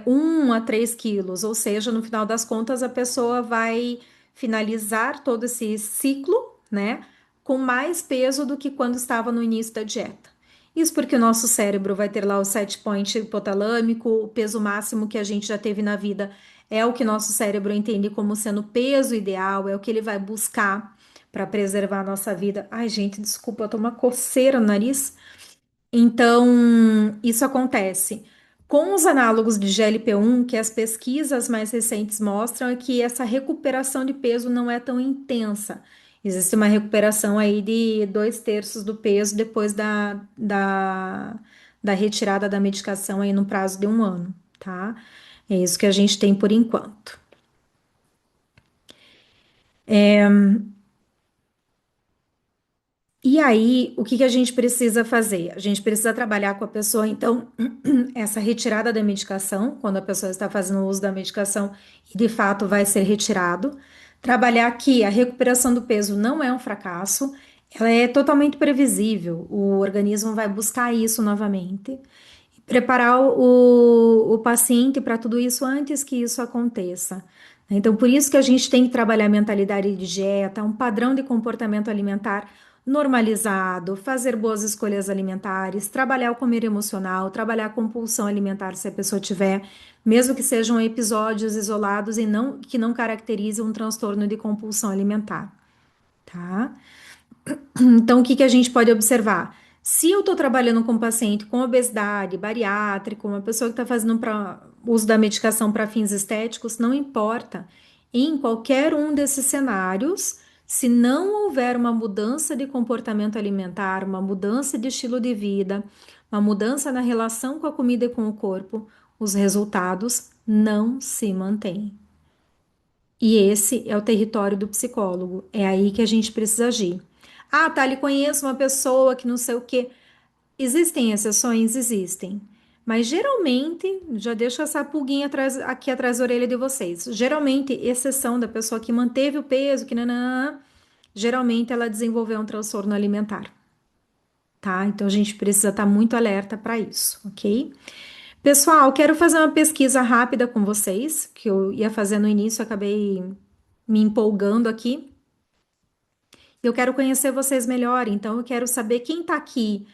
1 a 3 quilos, ou seja, no final das contas, a pessoa vai finalizar todo esse ciclo, né? Com mais peso do que quando estava no início da dieta. Isso porque o nosso cérebro vai ter lá o set point hipotalâmico, o peso máximo que a gente já teve na vida é o que nosso cérebro entende como sendo o peso ideal, é o que ele vai buscar para preservar a nossa vida. Ai, gente, desculpa, eu tô uma coceira no nariz. Então, isso acontece. Com os análogos de GLP-1, que as pesquisas mais recentes mostram é que essa recuperação de peso não é tão intensa. Existe uma recuperação aí de 2/3 do peso depois da retirada da medicação aí no prazo de 1 ano, tá? É isso que a gente tem por enquanto. E aí, o que que a gente precisa fazer? A gente precisa trabalhar com a pessoa, então, essa retirada da medicação, quando a pessoa está fazendo uso da medicação e de fato vai ser retirado. Trabalhar que a recuperação do peso não é um fracasso, ela é totalmente previsível, o organismo vai buscar isso novamente. preparar o paciente para tudo isso antes que isso aconteça. Então, por isso que a gente tem que trabalhar a mentalidade de dieta, um padrão de comportamento alimentar normalizado, fazer boas escolhas alimentares, trabalhar o comer emocional, trabalhar a compulsão alimentar se a pessoa tiver, mesmo que sejam episódios isolados e não que não caracterizem um transtorno de compulsão alimentar, tá? Então, o que que a gente pode observar? Se eu estou trabalhando com um paciente com obesidade, bariátrico, uma pessoa que está fazendo uso da medicação para fins estéticos, não importa. Em qualquer um desses cenários, se não houver uma mudança de comportamento alimentar, uma mudança de estilo de vida, uma mudança na relação com a comida e com o corpo, os resultados não se mantêm. E esse é o território do psicólogo. É aí que a gente precisa agir. Ah, tá, lhe conheço uma pessoa que não sei o quê. Existem exceções? Existem. Mas geralmente, já deixo essa pulguinha aqui atrás da orelha de vocês. Geralmente, exceção da pessoa que manteve o peso, que nananã, geralmente ela desenvolveu um transtorno alimentar, tá? Então a gente precisa estar muito alerta para isso, ok? Pessoal, quero fazer uma pesquisa rápida com vocês, que eu ia fazer no início, acabei me empolgando aqui. Eu quero conhecer vocês melhor, então eu quero saber quem está aqui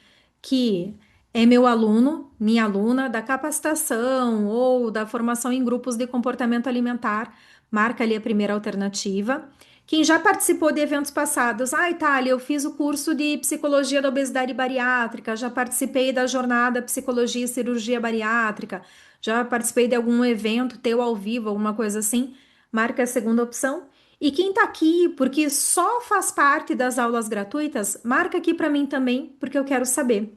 que é meu aluno, minha aluna da capacitação ou da formação em grupos de comportamento alimentar. Marca ali a primeira alternativa. Quem já participou de eventos passados, Itália, eu fiz o curso de psicologia da obesidade bariátrica, já participei da jornada psicologia e cirurgia bariátrica, já participei de algum evento teu ao vivo, alguma coisa assim. Marca a segunda opção. E quem tá aqui porque só faz parte das aulas gratuitas, marca aqui para mim também, porque eu quero saber,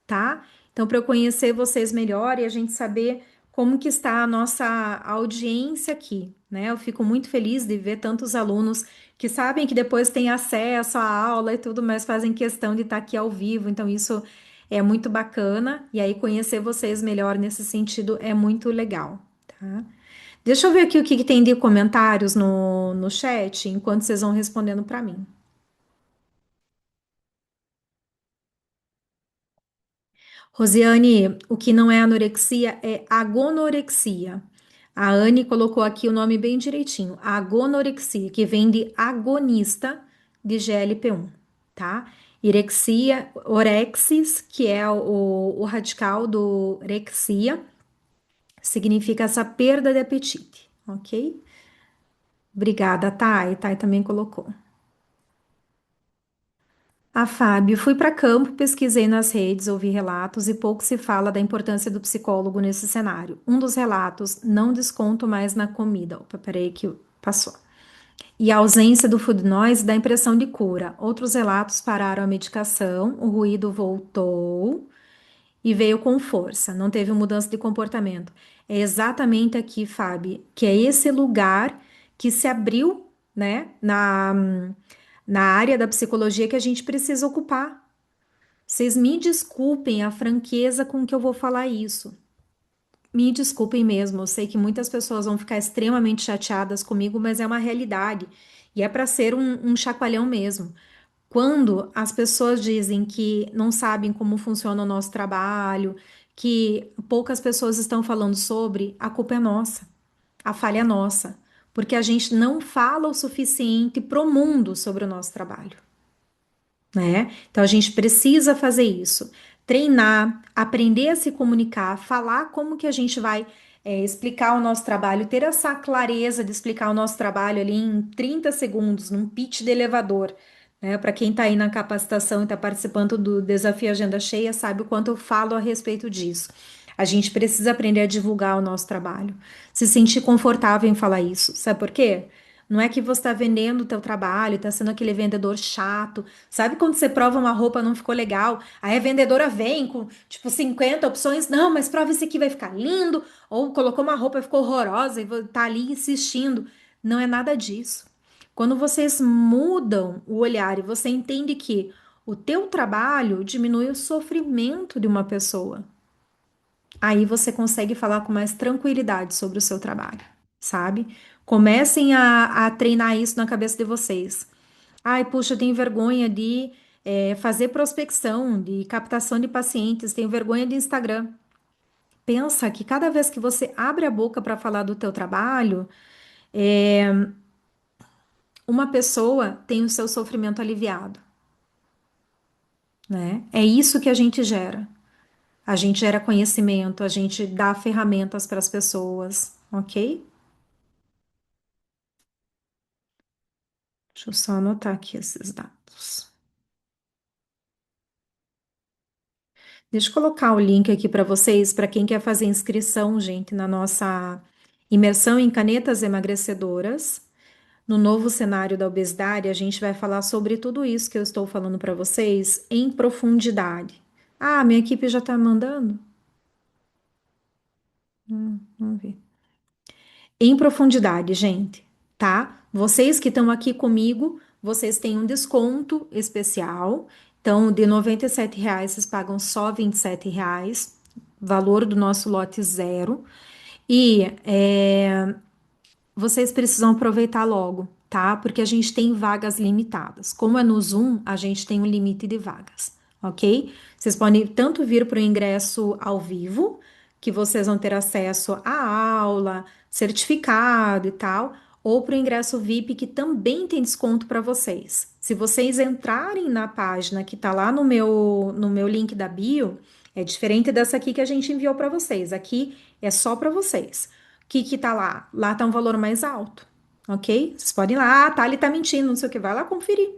tá? Então, para eu conhecer vocês melhor e a gente saber como que está a nossa audiência aqui, né? Eu fico muito feliz de ver tantos alunos que sabem que depois têm acesso à aula e tudo, mas fazem questão de estar aqui ao vivo. Então, isso é muito bacana. E aí, conhecer vocês melhor nesse sentido é muito legal, tá? Deixa eu ver aqui o que que tem de comentários no chat, enquanto vocês vão respondendo para mim. Rosiane, o que não é anorexia é agonorexia. A Anne colocou aqui o nome bem direitinho, agonorexia, que vem de agonista de GLP-1, tá? Irexia, orexis, que é o radical do rexia, significa essa perda de apetite, ok? Obrigada, Thay. Thay também colocou. A Fábio, fui para campo, pesquisei nas redes, ouvi relatos e pouco se fala da importância do psicólogo nesse cenário. Um dos relatos, não desconto mais na comida. Opa, peraí que passou. E a ausência do food noise dá impressão de cura. Outros relatos pararam a medicação, o ruído voltou e veio com força, não teve mudança de comportamento. É exatamente aqui, Fábio, que é esse lugar que se abriu, né, na área da psicologia que a gente precisa ocupar. Vocês me desculpem a franqueza com que eu vou falar isso. Me desculpem mesmo, eu sei que muitas pessoas vão ficar extremamente chateadas comigo, mas é uma realidade. E é para ser um chacoalhão mesmo. Quando as pessoas dizem que não sabem como funciona o nosso trabalho, que poucas pessoas estão falando sobre, a culpa é nossa, a falha é nossa, porque a gente não fala o suficiente pro mundo sobre o nosso trabalho, né? Então a gente precisa fazer isso, treinar, aprender a se comunicar, falar como que a gente vai explicar o nosso trabalho, ter essa clareza de explicar o nosso trabalho ali em 30 segundos, num pitch de elevador, né? Para quem está aí na capacitação e está participando do Desafio Agenda Cheia, sabe o quanto eu falo a respeito disso. A gente precisa aprender a divulgar o nosso trabalho, se sentir confortável em falar isso. Sabe por quê? Não é que você está vendendo o teu trabalho, está sendo aquele vendedor chato. Sabe quando você prova uma roupa não ficou legal? Aí a vendedora vem com tipo 50 opções. Não, mas prova esse aqui vai ficar lindo. Ou colocou uma roupa e ficou horrorosa e tá ali insistindo. Não é nada disso. Quando vocês mudam o olhar e você entende que o teu trabalho diminui o sofrimento de uma pessoa, aí você consegue falar com mais tranquilidade sobre o seu trabalho, sabe? Comecem a treinar isso na cabeça de vocês. Ai, puxa, eu tenho vergonha de fazer prospecção, de captação de pacientes, tenho vergonha de Instagram. Pensa que cada vez que você abre a boca para falar do teu trabalho, é, uma pessoa tem o seu sofrimento aliviado, né? É isso que a gente gera. A gente gera conhecimento, a gente dá ferramentas para as pessoas, ok? Deixa eu só anotar aqui esses dados. Deixa eu colocar o link aqui para vocês, para quem quer fazer inscrição, gente, na nossa imersão em canetas emagrecedoras. No novo cenário da obesidade, a gente vai falar sobre tudo isso que eu estou falando para vocês em profundidade. Ah, minha equipe já está mandando? Vamos ver. Em profundidade, gente, tá? Vocês que estão aqui comigo, vocês têm um desconto especial. Então, de R$ 97, vocês pagam só R$ 27, valor do nosso lote zero. E vocês precisam aproveitar logo, tá? Porque a gente tem vagas limitadas. Como é no Zoom, a gente tem um limite de vagas, ok? Vocês podem tanto vir para o ingresso ao vivo, que vocês vão ter acesso à aula, certificado e tal, ou para o ingresso VIP, que também tem desconto para vocês. Se vocês entrarem na página que está lá no meu link da bio, é diferente dessa aqui que a gente enviou para vocês. Aqui é só para vocês. O que que tá lá? Lá tá um valor mais alto, ok? Vocês podem ir lá, tá, ele tá mentindo, não sei o que, vai lá conferir.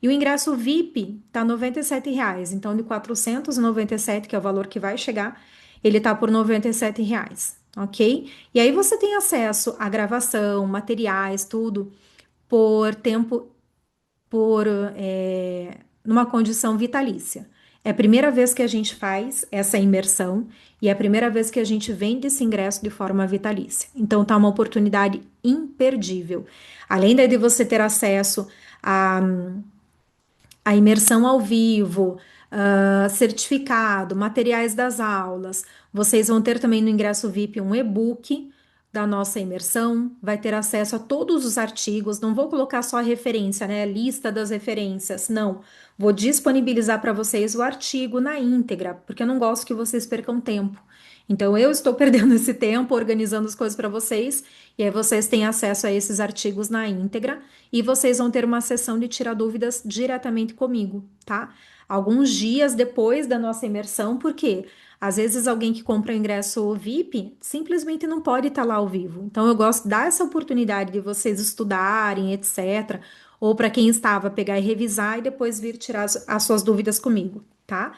E o ingresso VIP tá R$ 97, então de 497, que é o valor que vai chegar, ele tá por R$ 97, ok? E aí você tem acesso à gravação, materiais, tudo, por tempo por numa condição vitalícia. É a primeira vez que a gente faz essa imersão e é a primeira vez que a gente vende esse ingresso de forma vitalícia. Então tá uma oportunidade imperdível. Além de você ter acesso a a imersão ao vivo, certificado, materiais das aulas. Vocês vão ter também no ingresso VIP um e-book da nossa imersão, vai ter acesso a todos os artigos. Não vou colocar só a referência, né? A lista das referências, não. Vou disponibilizar para vocês o artigo na íntegra, porque eu não gosto que vocês percam tempo. Então, eu estou perdendo esse tempo organizando as coisas para vocês, e aí vocês têm acesso a esses artigos na íntegra, e vocês vão ter uma sessão de tirar dúvidas diretamente comigo, tá? Alguns dias depois da nossa imersão, porque às vezes alguém que compra o ingresso VIP simplesmente não pode estar lá ao vivo. Então, eu gosto de dar essa oportunidade de vocês estudarem, etc. Ou para quem estava, pegar e revisar e depois vir tirar as suas dúvidas comigo, tá?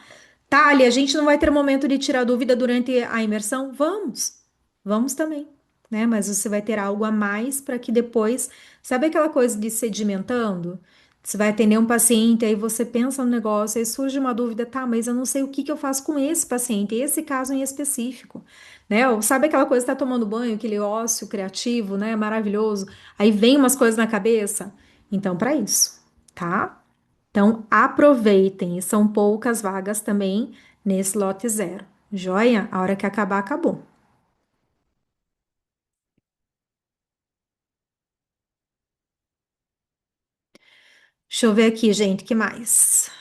Thali, a gente não vai ter momento de tirar dúvida durante a imersão? Vamos também, né? Mas você vai ter algo a mais para que depois, sabe aquela coisa de sedimentando? Você vai atender um paciente, aí você pensa no negócio, aí surge uma dúvida, tá, mas eu não sei o que que eu faço com esse paciente, esse caso em específico, né? Ou sabe aquela coisa que tá tomando banho, aquele ócio criativo, né? Maravilhoso. Aí vem umas coisas na cabeça. Então, para isso, tá? Então, aproveitem, e são poucas vagas também nesse lote zero. Joia? A hora que acabar, acabou. Deixa eu ver aqui, gente, que mais?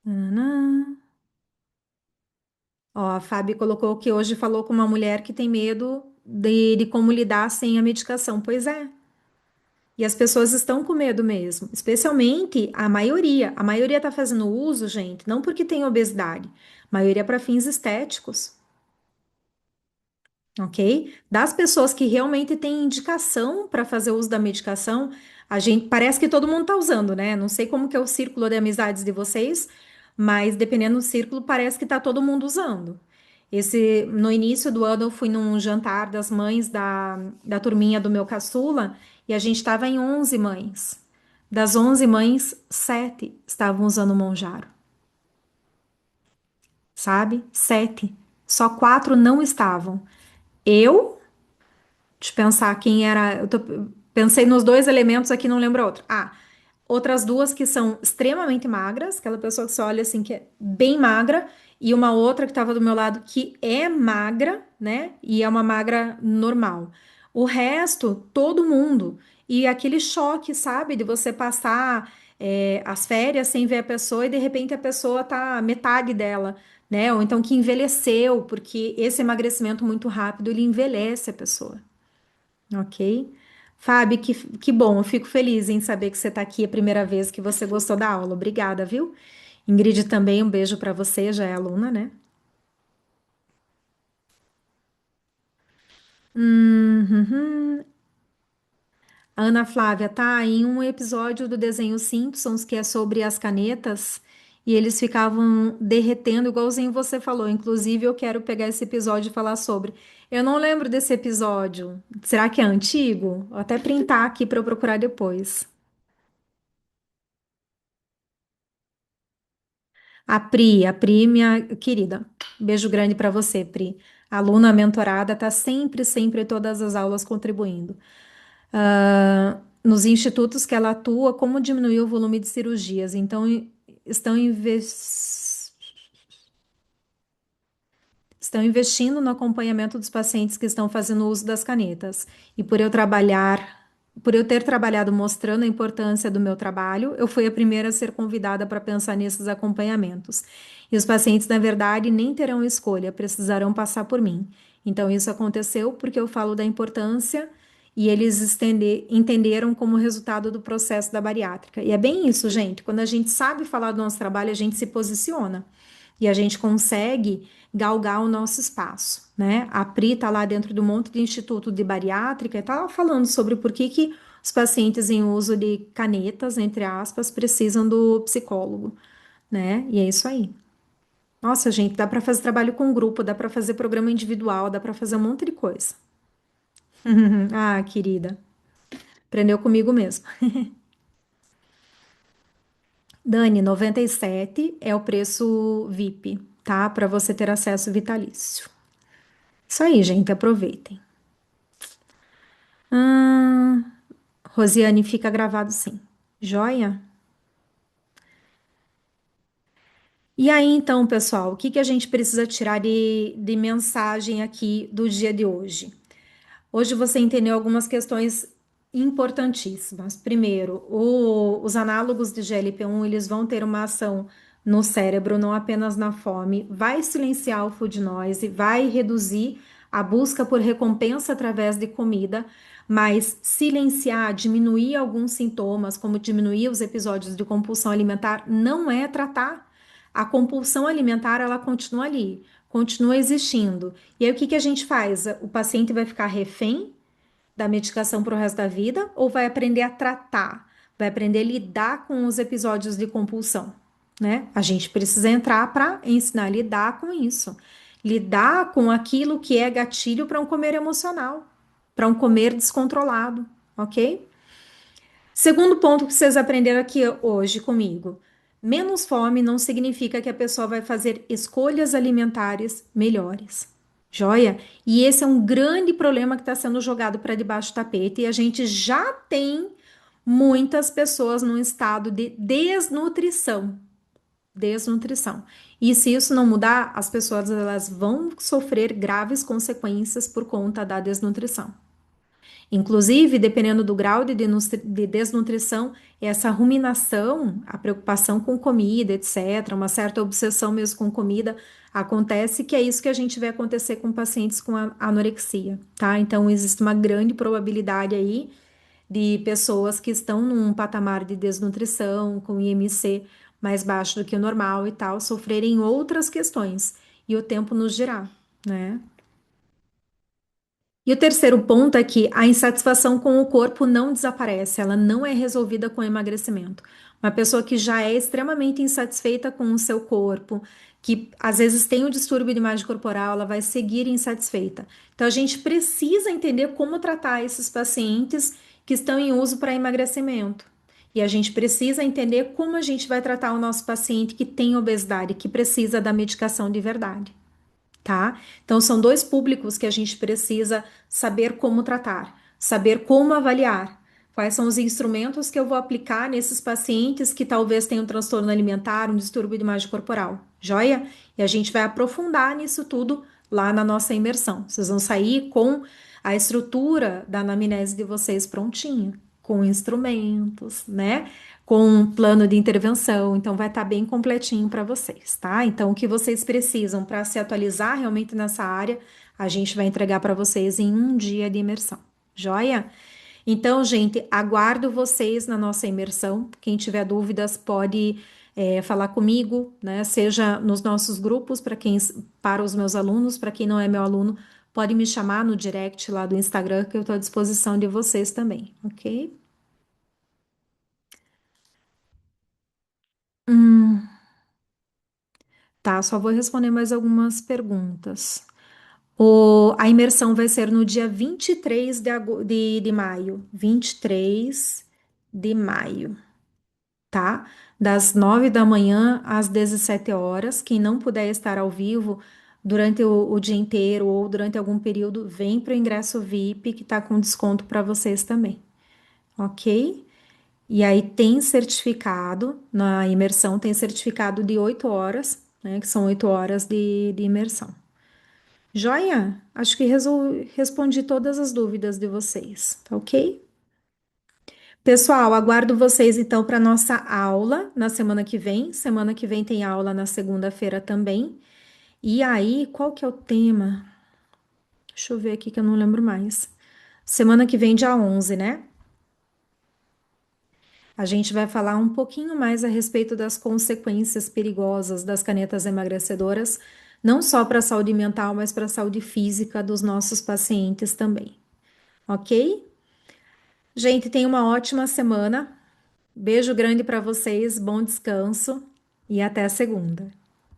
Nanã. Ó, a Fábio colocou que hoje falou com uma mulher que tem medo de como lidar sem a medicação. Pois é. E as pessoas estão com medo mesmo, especialmente a maioria. A maioria está fazendo uso, gente, não porque tem obesidade, a maioria para fins estéticos. Ok? Das pessoas que realmente têm indicação para fazer uso da medicação, a gente parece que todo mundo está usando, né? Não sei como que é o círculo de amizades de vocês, mas dependendo do círculo, parece que está todo mundo usando. No início do ano, eu fui num jantar das mães da turminha do meu caçula e a gente estava em 11 mães. Das 11 mães, 7 estavam usando o Monjaro, sabe? 7. Só 4 não estavam. Eu de pensar quem era. Pensei nos dois elementos aqui, não lembro outro. Ah, outras duas que são extremamente magras, aquela pessoa que você olha assim, que é bem magra, e uma outra que estava do meu lado que é magra, né? E é uma magra normal. O resto, todo mundo. E aquele choque, sabe, de você passar. as férias sem ver a pessoa e de repente a pessoa tá metade dela, né? Ou então que envelheceu, porque esse emagrecimento muito rápido ele envelhece a pessoa, ok? Fábio, que bom, eu fico feliz em saber que você está aqui a primeira vez que você gostou da aula. Obrigada, viu? Ingrid também, um beijo para você, já é aluna, né? Uhum. A Ana Flávia tá em um episódio do desenho Simpsons que é sobre as canetas e eles ficavam derretendo, igualzinho você falou. Inclusive, eu quero pegar esse episódio e falar sobre. Eu não lembro desse episódio. Será que é antigo? Vou até printar aqui para eu procurar depois. A Pri, minha querida. Beijo grande para você, Pri. Aluna mentorada, tá sempre, sempre todas as aulas contribuindo. Nos institutos que ela atua, como diminuir o volume de cirurgias. Então, estão estão investindo no acompanhamento dos pacientes que estão fazendo uso das canetas. E por eu ter trabalhado mostrando a importância do meu trabalho, eu fui a primeira a ser convidada para pensar nesses acompanhamentos. E os pacientes, na verdade, nem terão escolha, precisarão passar por mim. Então, isso aconteceu porque eu falo da importância e eles entenderam como resultado do processo da bariátrica. E é bem isso, gente. Quando a gente sabe falar do nosso trabalho, a gente se posiciona e a gente consegue galgar o nosso espaço, né? A Pri tá lá dentro do monte de instituto de bariátrica e tá lá falando sobre por que que os pacientes em uso de canetas, entre aspas, precisam do psicólogo, né? E é isso aí. Nossa, gente, dá para fazer trabalho com grupo, dá para fazer programa individual, dá para fazer um monte de coisa. Ah, querida, aprendeu comigo mesmo. Dani, 97 é o preço VIP, tá? Para você ter acesso vitalício. Isso aí, gente, aproveitem. Hum, Rosiane, fica gravado sim. Joia? E aí, então, pessoal, o que que a gente precisa tirar de mensagem aqui do dia de hoje? Hoje você entendeu algumas questões importantíssimas. Primeiro, os análogos de GLP-1, eles vão ter uma ação no cérebro, não apenas na fome, vai silenciar o food noise, vai reduzir a busca por recompensa através de comida, mas silenciar, diminuir alguns sintomas, como diminuir os episódios de compulsão alimentar, não é tratar. A compulsão alimentar, ela continua ali, continua existindo. E aí, o que que a gente faz? O paciente vai ficar refém da medicação para o resto da vida ou vai aprender a tratar? Vai aprender a lidar com os episódios de compulsão, né? A gente precisa entrar para ensinar a lidar com isso. Lidar com aquilo que é gatilho para um comer emocional, para um comer descontrolado, ok? Segundo ponto que vocês aprenderam aqui hoje comigo. Menos fome não significa que a pessoa vai fazer escolhas alimentares melhores. Joia? E esse é um grande problema que está sendo jogado para debaixo do tapete e a gente já tem muitas pessoas num estado de desnutrição. Desnutrição. E se isso não mudar, as pessoas elas vão sofrer graves consequências por conta da desnutrição. Inclusive, dependendo do grau de desnutrição, essa ruminação, a preocupação com comida, etc., uma certa obsessão mesmo com comida, acontece que é isso que a gente vê acontecer com pacientes com anorexia, tá? Então, existe uma grande probabilidade aí de pessoas que estão num patamar de desnutrição, com IMC mais baixo do que o normal e tal, sofrerem outras questões. E o tempo nos dirá, né? E o terceiro ponto é que a insatisfação com o corpo não desaparece, ela não é resolvida com emagrecimento. Uma pessoa que já é extremamente insatisfeita com o seu corpo, que às vezes tem um distúrbio de imagem corporal, ela vai seguir insatisfeita. Então a gente precisa entender como tratar esses pacientes que estão em uso para emagrecimento. E a gente precisa entender como a gente vai tratar o nosso paciente que tem obesidade, que precisa da medicação de verdade, tá? Então, são dois públicos que a gente precisa saber como tratar, saber como avaliar, quais são os instrumentos que eu vou aplicar nesses pacientes que talvez tenham um transtorno alimentar, um distúrbio de imagem corporal, joia? E a gente vai aprofundar nisso tudo lá na nossa imersão. Vocês vão sair com a estrutura da anamnese de vocês prontinha, com instrumentos, né? Com um plano de intervenção, então vai estar bem completinho para vocês, tá? Então, o que vocês precisam para se atualizar realmente nessa área, a gente vai entregar para vocês em um dia de imersão, joia? Então, gente, aguardo vocês na nossa imersão. Quem tiver dúvidas pode falar comigo, né? Seja nos nossos grupos, para os meus alunos, para quem não é meu aluno, pode me chamar no direct lá do Instagram, que eu estou à disposição de vocês também, ok? Hum, tá, só vou responder mais algumas perguntas. A imersão vai ser no dia 23 de maio. 23 de maio. Tá? Das 9 da manhã às 17 horas. Quem não puder estar ao vivo durante o dia inteiro ou durante algum período, vem para o ingresso VIP que está com desconto para vocês também, ok? E aí tem certificado, na imersão tem certificado de 8 horas, né? Que são 8 horas de imersão. Joia? Acho que respondi todas as dúvidas de vocês, tá ok? Pessoal, aguardo vocês então para nossa aula na semana que vem. Semana que vem tem aula na segunda-feira também. E aí, qual que é o tema? Deixa eu ver aqui que eu não lembro mais. Semana que vem, dia 11, né? A gente vai falar um pouquinho mais a respeito das consequências perigosas das canetas emagrecedoras, não só para a saúde mental, mas para a saúde física dos nossos pacientes também. Ok? Gente, tenha uma ótima semana. Beijo grande para vocês, bom descanso e até a segunda.